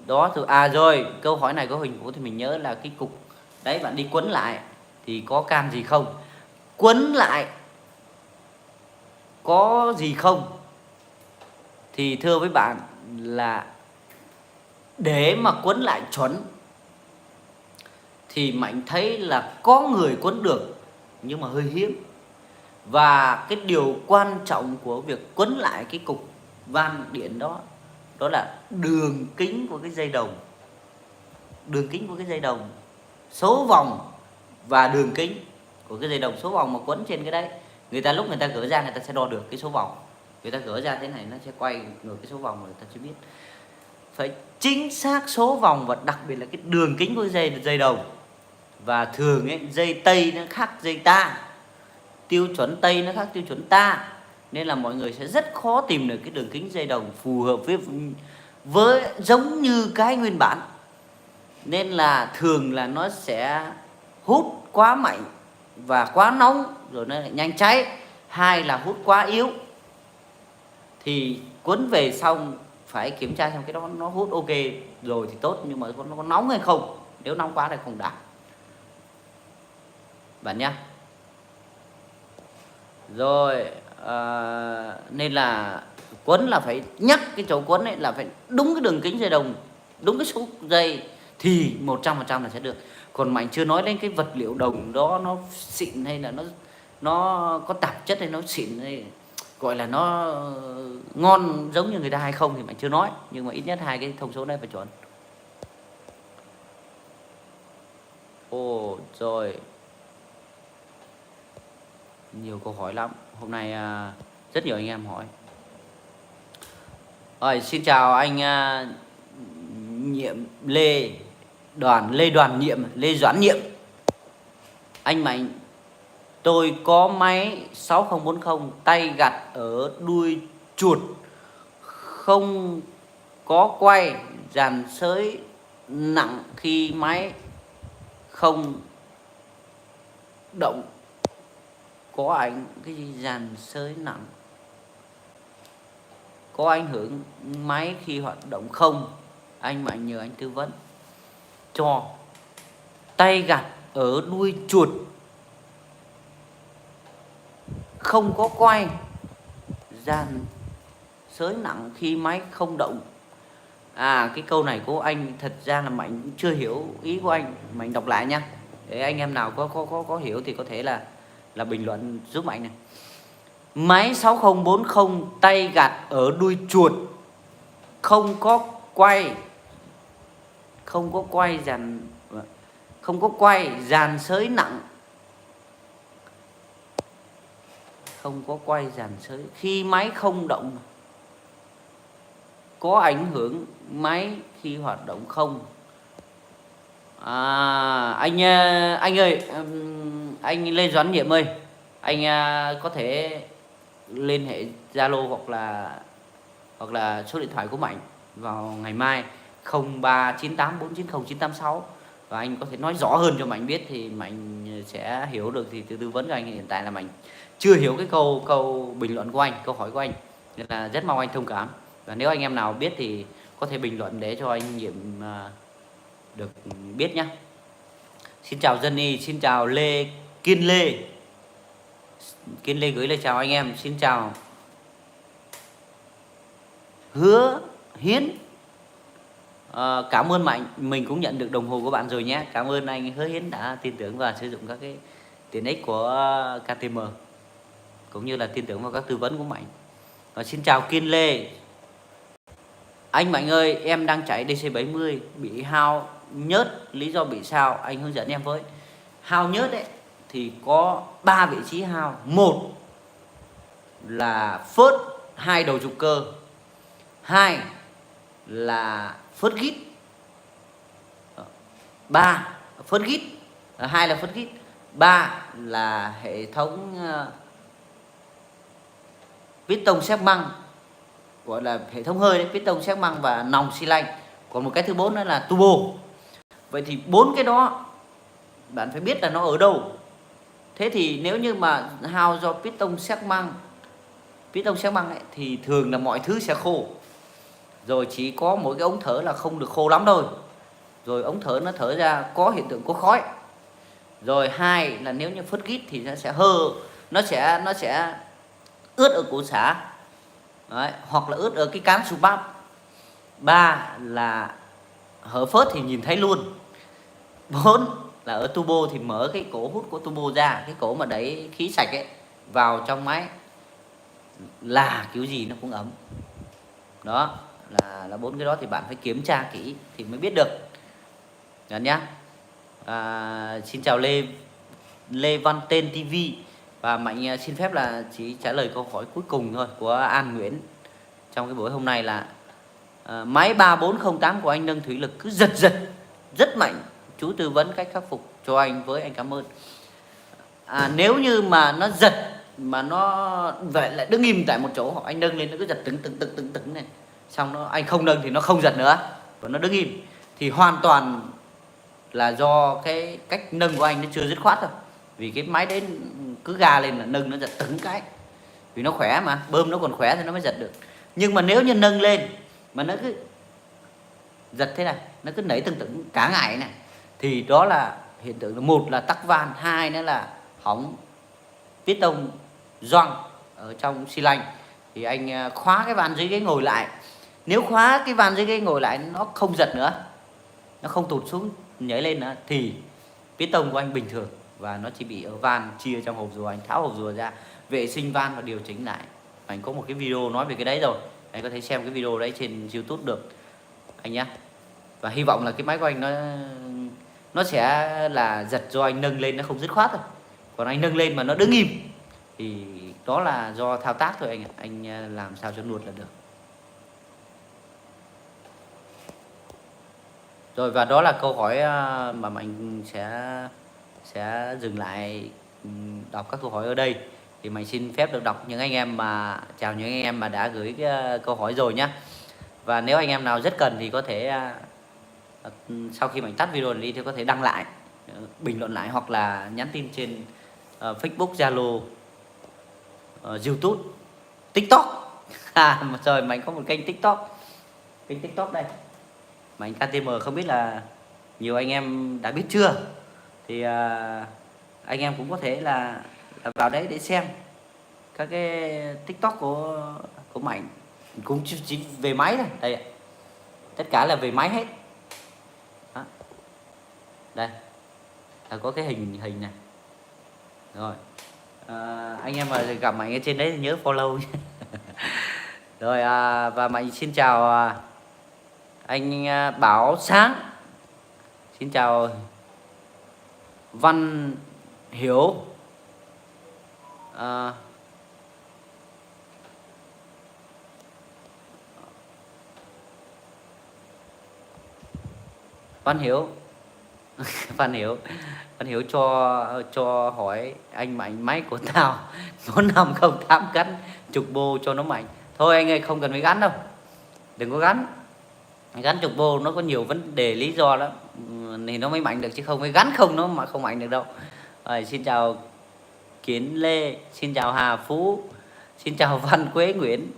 đó rồi rồi, câu hỏi này của Huỳnh Vũ thì mình nhớ là cái cục đấy, bạn đi quấn lại thì có can gì không, quấn lại có gì không. Thì thưa với bạn là để mà quấn lại chuẩn thì Mạnh thấy là có người quấn được nhưng mà hơi hiếm. Và cái điều quan trọng của việc quấn lại cái cục van điện đó, đó là đường kính của cái dây đồng. Đường kính của cái dây đồng, số vòng và đường kính của cái dây đồng. Số vòng mà quấn trên cái đấy, người ta lúc người ta gỡ ra người ta sẽ đo được cái số vòng. Người ta gỡ ra thế này nó sẽ quay ngược cái số vòng, người ta sẽ biết. Phải chính xác số vòng và đặc biệt là cái đường kính của dây đồng. Và thường ấy, dây tây nó khác dây ta, tiêu chuẩn tây nó khác tiêu chuẩn ta, nên là mọi người sẽ rất khó tìm được cái đường kính dây đồng phù hợp với giống như cái nguyên bản. Nên là thường là nó sẽ hút quá mạnh và quá nóng rồi nó lại nhanh cháy, hai là hút quá yếu. Thì quấn về xong phải kiểm tra xem cái đó nó hút ok rồi thì tốt, nhưng mà nó có nóng hay không. Nếu nóng quá thì không đạt bạn nhé. Rồi nên là quấn là phải nhắc cái chỗ quấn ấy là phải đúng cái đường kính dây đồng, đúng cái số dây thì 100% là sẽ được. Còn Mạnh chưa nói đến cái vật liệu đồng đó nó xịn hay là nó có tạp chất hay nó xịn hay gọi là nó ngon giống như người ta hay không thì Mạnh chưa nói, nhưng mà ít nhất hai cái thông số này phải chuẩn. Rồi nhiều câu hỏi lắm hôm nay, rất nhiều anh em hỏi. Rồi xin chào anh Nhiệm Lê Doãn Nhiệm. Anh Mạnh, tôi có máy 6040 tay gặt ở đuôi chuột, không có quay, dàn xới nặng khi máy không động. Có ảnh cái gì dàn xới nặng có ảnh hưởng máy khi hoạt động không? Anh Mạnh nhờ anh tư vấn cho. Tay gặt ở đuôi chuột, không có quay, dàn xới nặng khi máy không động. Cái câu này của anh thật ra là Mạnh chưa hiểu ý của anh. Mạnh đọc lại nha, để anh em nào có hiểu thì có thể là bình luận giúp Mạnh này. Máy 6040 tay gặt ở đuôi chuột, không có quay, dàn xới nặng, không có quay dàn xới khi máy không động, có ảnh hưởng máy khi hoạt động không? Anh ơi, anh Lê Doãn Nhiệm ơi, anh có thể liên hệ Zalo hoặc là số điện thoại của Mạnh vào ngày mai 0398490986 và anh có thể nói rõ hơn cho Mạnh biết thì Mạnh sẽ hiểu được thì tư vấn cho anh. Hiện tại là Mạnh chưa hiểu cái câu bình luận của anh, câu hỏi của anh, nên là rất mong anh thông cảm. Và nếu anh em nào biết thì có thể bình luận để cho anh Nhiệm được biết nhé. Xin chào Jenny, xin chào Kiên Lê gửi lời chào anh em. Xin chào Hứa Hiến. Cảm ơn Mạnh, mình cũng nhận được đồng hồ của bạn rồi nhé. Cảm ơn anh Hứa Hiến đã tin tưởng và sử dụng các cái tiện ích của KTM, cũng như là tin tưởng vào các tư vấn của Mạnh. Xin chào Kiên Lê. Anh Mạnh ơi, em đang chạy DC70 bị hao nhớt, lý do bị sao anh hướng dẫn em với. Hao nhớt ấy thì có 3 vị trí hao. Một là phớt hai đầu trục cơ, hai là phớt gít, ba phớt gít, hai là phớt gít, ba là hệ thống piston xếp măng, gọi là hệ thống hơi đấy, piston xếp măng và nòng xi lanh. Còn một cái thứ bốn nữa là turbo. Vậy thì bốn cái đó bạn phải biết là nó ở đâu. Thế thì nếu như mà hao do piston xếp măng ấy, thì thường là mọi thứ sẽ khô. Rồi chỉ có mỗi cái ống thở là không được khô lắm thôi. Rồi ống thở nó thở ra có hiện tượng có khói. Rồi hai là nếu như phớt gít thì nó sẽ nó sẽ ướt ở cổ xả. Đấy, hoặc là ướt ở cái cán sụp bắp. Ba là hở phớt thì nhìn thấy luôn. Bốn là ở turbo thì mở cái cổ hút của turbo ra, cái cổ mà đẩy khí sạch ấy vào trong máy là kiểu gì nó cũng ấm. Đó là bốn cái đó thì bạn phải kiểm tra kỹ thì mới biết được. Nhớ nhá. Xin chào Lê Văn Tên TV, và Mạnh xin phép là chỉ trả lời câu hỏi cuối cùng thôi của An Nguyễn trong cái buổi hôm nay là máy 3408 của anh nâng thủy lực cứ giật rất mạnh, chú tư vấn cách khắc phục cho anh với, anh cảm ơn. Nếu như mà nó giật mà nó vậy lại đứng im tại một chỗ, hoặc anh nâng lên nó cứ giật tứng này, xong nó anh không nâng thì nó không giật nữa và nó đứng im, thì hoàn toàn là do cái cách nâng của anh nó chưa dứt khoát thôi. Vì cái máy đấy cứ ga lên là nâng nó giật tứng cái, vì nó khỏe mà, bơm nó còn khỏe thì nó mới giật được. Nhưng mà nếu như nâng lên mà nó cứ giật thế này, nó cứ nảy từng cả ngày này, thì đó là hiện tượng là một là tắc van, hai nữa là hỏng piston gioăng ở trong xi lanh. Thì anh khóa cái van dưới ghế ngồi lại. Nếu khóa cái van dưới ghế ngồi lại nó không giật nữa, nó không tụt xuống nhảy lên nữa, thì piston của anh bình thường và nó chỉ bị ở van chia trong hộp rùa. Anh tháo hộp rùa ra, vệ sinh van và điều chỉnh lại. Anh có một cái video nói về cái đấy rồi, anh có thể xem cái video đấy trên YouTube được anh nhé. Và hy vọng là cái máy của anh nó sẽ là giật do anh nâng lên nó không dứt khoát thôi. Còn anh nâng lên mà nó đứng im thì đó là do thao tác thôi anh ạ. Anh làm sao cho nuột là được. Rồi, và đó là câu hỏi mà Mạnh sẽ dừng lại đọc các câu hỏi ở đây. Thì Mạnh xin phép được đọc những anh em mà chào những anh em mà đã gửi cái câu hỏi rồi nhé. Và nếu anh em nào rất cần thì có thể sau khi Mạnh tắt video này đi thì có thể đăng lại, bình luận lại, hoặc là nhắn tin trên Facebook, Zalo, YouTube, TikTok. Rồi Mạnh có một kênh TikTok đây, Mạnh KTM, không biết là nhiều anh em đã biết chưa. Thì anh em cũng có thể là vào đấy để xem các cái TikTok của Mạnh, cũng chỉ về máy này, đây tất cả là về máy hết. Đó. Đây là có cái hình này. Rồi anh em mà gặp Mạnh ở trên đấy thì nhớ follow. Rồi và Mạnh xin chào anh Bảo Sáng, xin chào Văn Hiếu, Văn Hiếu Văn Hiếu cho hỏi anh Mạnh máy của tao nó 508 gắn trục bô cho nó mạnh. Thôi anh ơi, không cần phải gắn đâu, đừng có gắn trục bô nó có nhiều vấn đề lý do lắm thì nó mới mạnh được, chứ không phải gắn không nó mà không mạnh được đâu. Rồi, xin chào Kiến Lê, xin chào Hà Phú, xin chào Văn Quế Nguyễn,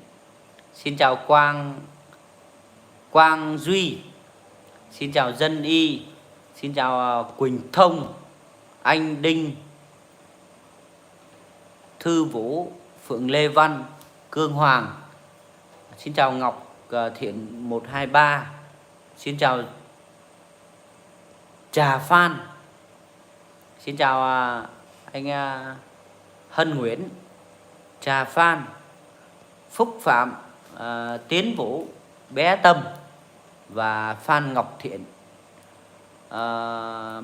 xin chào Quang Duy, xin chào Dân Y, xin chào Quỳnh Thông, anh Đinh, Thư Vũ, Phượng Lê Văn, Cương Hoàng, xin chào Ngọc Thiện 123, xin chào Trà Phan, xin chào anh Hân Nguyễn, Trà Phan, Phúc Phạm, Tiến Vũ, Bé Tâm và Phan Ngọc Thiện.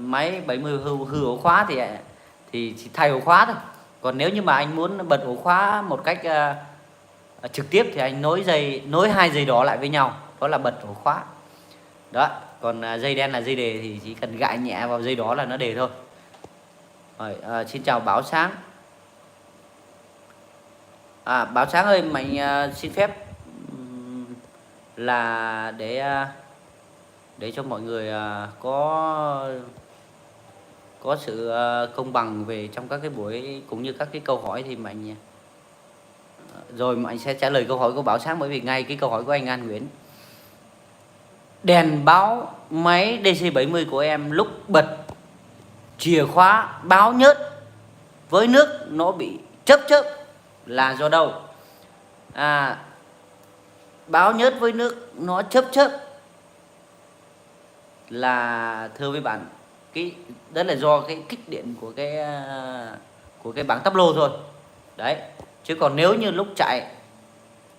Máy 70 hư ổ khóa thì chỉ thay ổ khóa thôi. Còn nếu như mà anh muốn bật ổ khóa một cách trực tiếp thì anh nối hai dây đỏ lại với nhau, đó là bật ổ khóa. Đó, còn dây đen là dây đề thì chỉ cần gãi nhẹ vào dây đó là nó đề thôi. Rồi, xin chào Báo Sáng. Báo Sáng ơi, Mạnh xin phép là để cho mọi người có sự công bằng về trong các cái buổi cũng như các cái câu hỏi, thì Mạnh rồi Mạnh sẽ trả lời câu hỏi của Báo Sáng, bởi vì ngay cái câu hỏi của anh An Nguyễn. Đèn báo máy DC70 của em lúc bật chìa khóa báo nhớt với nước nó bị chớp là do đâu? Báo nhớt với nước nó chớp là thưa với bạn, đó là do cái kích điện của cái bảng táp lô thôi. Đấy, chứ còn nếu như lúc chạy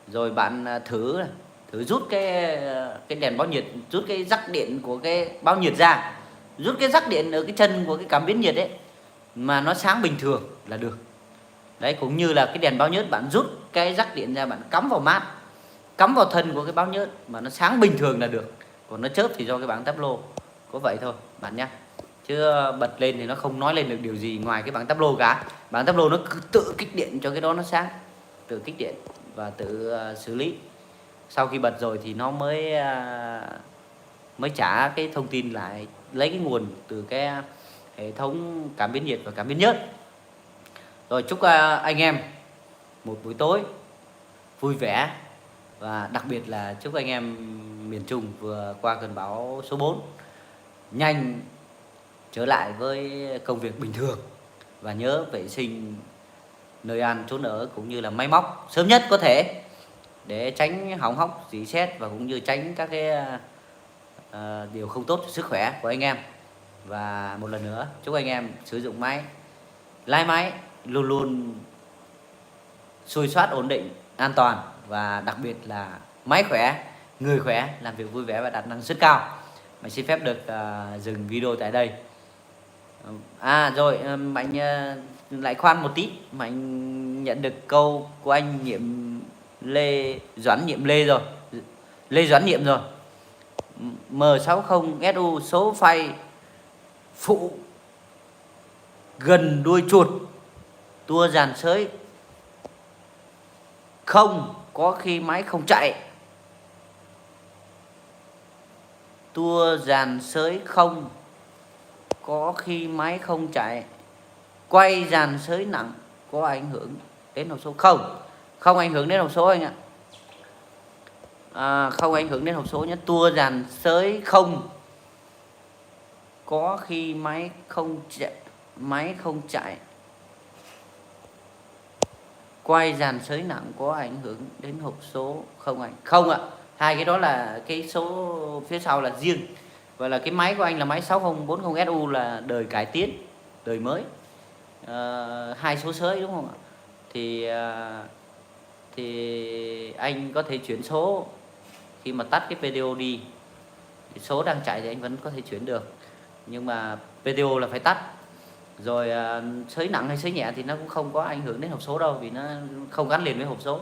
rồi bạn thử rút cái đèn báo nhiệt, rút cái rắc điện của cái báo nhiệt ra, rút cái rắc điện ở cái chân của cái cảm biến nhiệt ấy mà nó sáng bình thường là được. Đấy, cũng như là cái đèn báo nhớt, bạn rút cái rắc điện ra, bạn cắm vào mát, cắm vào thân của cái báo nhớt mà nó sáng bình thường là được. Còn nó chớp thì do cái bảng táp lô, có vậy thôi bạn nhé. Chứ bật lên thì nó không nói lên được điều gì ngoài cái bảng táp lô cả. Bảng táp lô nó cứ tự kích điện cho cái đó nó sáng, tự kích điện và tự xử lý. Sau khi bật rồi thì nó mới trả cái thông tin lại, lấy cái nguồn từ cái hệ thống cảm biến nhiệt và cảm biến nhớt. Rồi, chúc anh em một buổi tối vui vẻ, và đặc biệt là chúc anh em miền Trung vừa qua cơn bão số 4 nhanh trở lại với công việc bình thường, và nhớ vệ sinh nơi ăn trốn ở cũng như là máy móc sớm nhất có thể để tránh hỏng hóc, rỉ sét, và cũng như tránh các cái điều không tốt cho sức khỏe của anh em. Và một lần nữa chúc anh em sử dụng máy, lái máy luôn luôn xuôi soát, ổn định, an toàn, và đặc biệt là máy khỏe, người khỏe, làm việc vui vẻ và đạt năng suất cao. Mình xin phép được dừng video tại đây. Rồi, Mạnh lại khoan một tí, Mạnh nhận được câu của anh Doãn Nhiệm rồi. M60SU số phay phụ gần đuôi chuột, tua dàn sới không có khi máy không chạy. Tua dàn sới không có khi máy không chạy. Quay dàn sới nặng có ảnh hưởng đến hộp số không? Không ảnh hưởng đến hộp số anh ạ. Không ảnh hưởng đến hộp số nhé. Tua dàn sới không có khi máy không chạy. Quay dàn sới nặng có ảnh hưởng đến hộp số không ạ. Hai cái đó là cái số phía sau là riêng. Và là cái máy của anh là máy 6040SU là đời cải tiến, đời mới, 2 số sới đúng không ạ? Thì anh có thể chuyển số khi mà tắt cái PTO đi, thì số đang chạy thì anh vẫn có thể chuyển được, nhưng mà PTO là phải tắt. Rồi sới nặng hay sới nhẹ thì nó cũng không có ảnh hưởng đến hộp số đâu, vì nó không gắn liền với hộp số.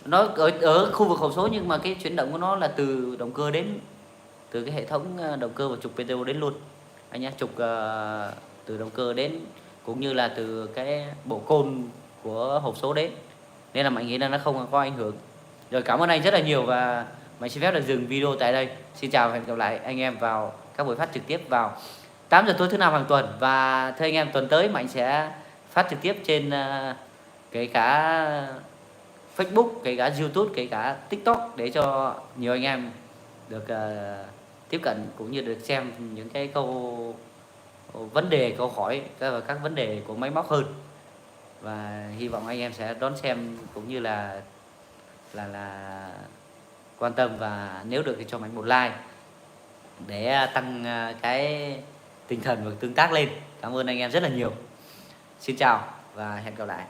Nó ở khu vực hộp số, nhưng mà cái chuyển động của nó là từ động cơ đến, từ cái hệ thống động cơ và trục PTO đến luôn anh nhé. Trục từ động cơ đến, cũng như là từ cái bộ côn của hộp số đến, nên là Mạnh nghĩ là nó không có ảnh hưởng. Rồi, cảm ơn anh rất là nhiều, và Mạnh xin phép được dừng video tại đây. Xin chào và hẹn gặp lại anh em vào các buổi phát trực tiếp vào 8 giờ tối thứ Năm hàng tuần. Và thưa anh em, tuần tới Mạnh sẽ phát trực tiếp trên kể cả Facebook, kể cả YouTube, kể cả TikTok, để cho nhiều anh em được tiếp cận cũng như được xem những cái vấn đề, câu hỏi và các vấn đề của máy móc hơn. Và hy vọng anh em sẽ đón xem cũng như là quan tâm, và nếu được thì cho Mạnh một like để tăng cái tinh thần và tương tác lên. Cảm ơn anh em rất là nhiều. Xin chào và hẹn gặp lại.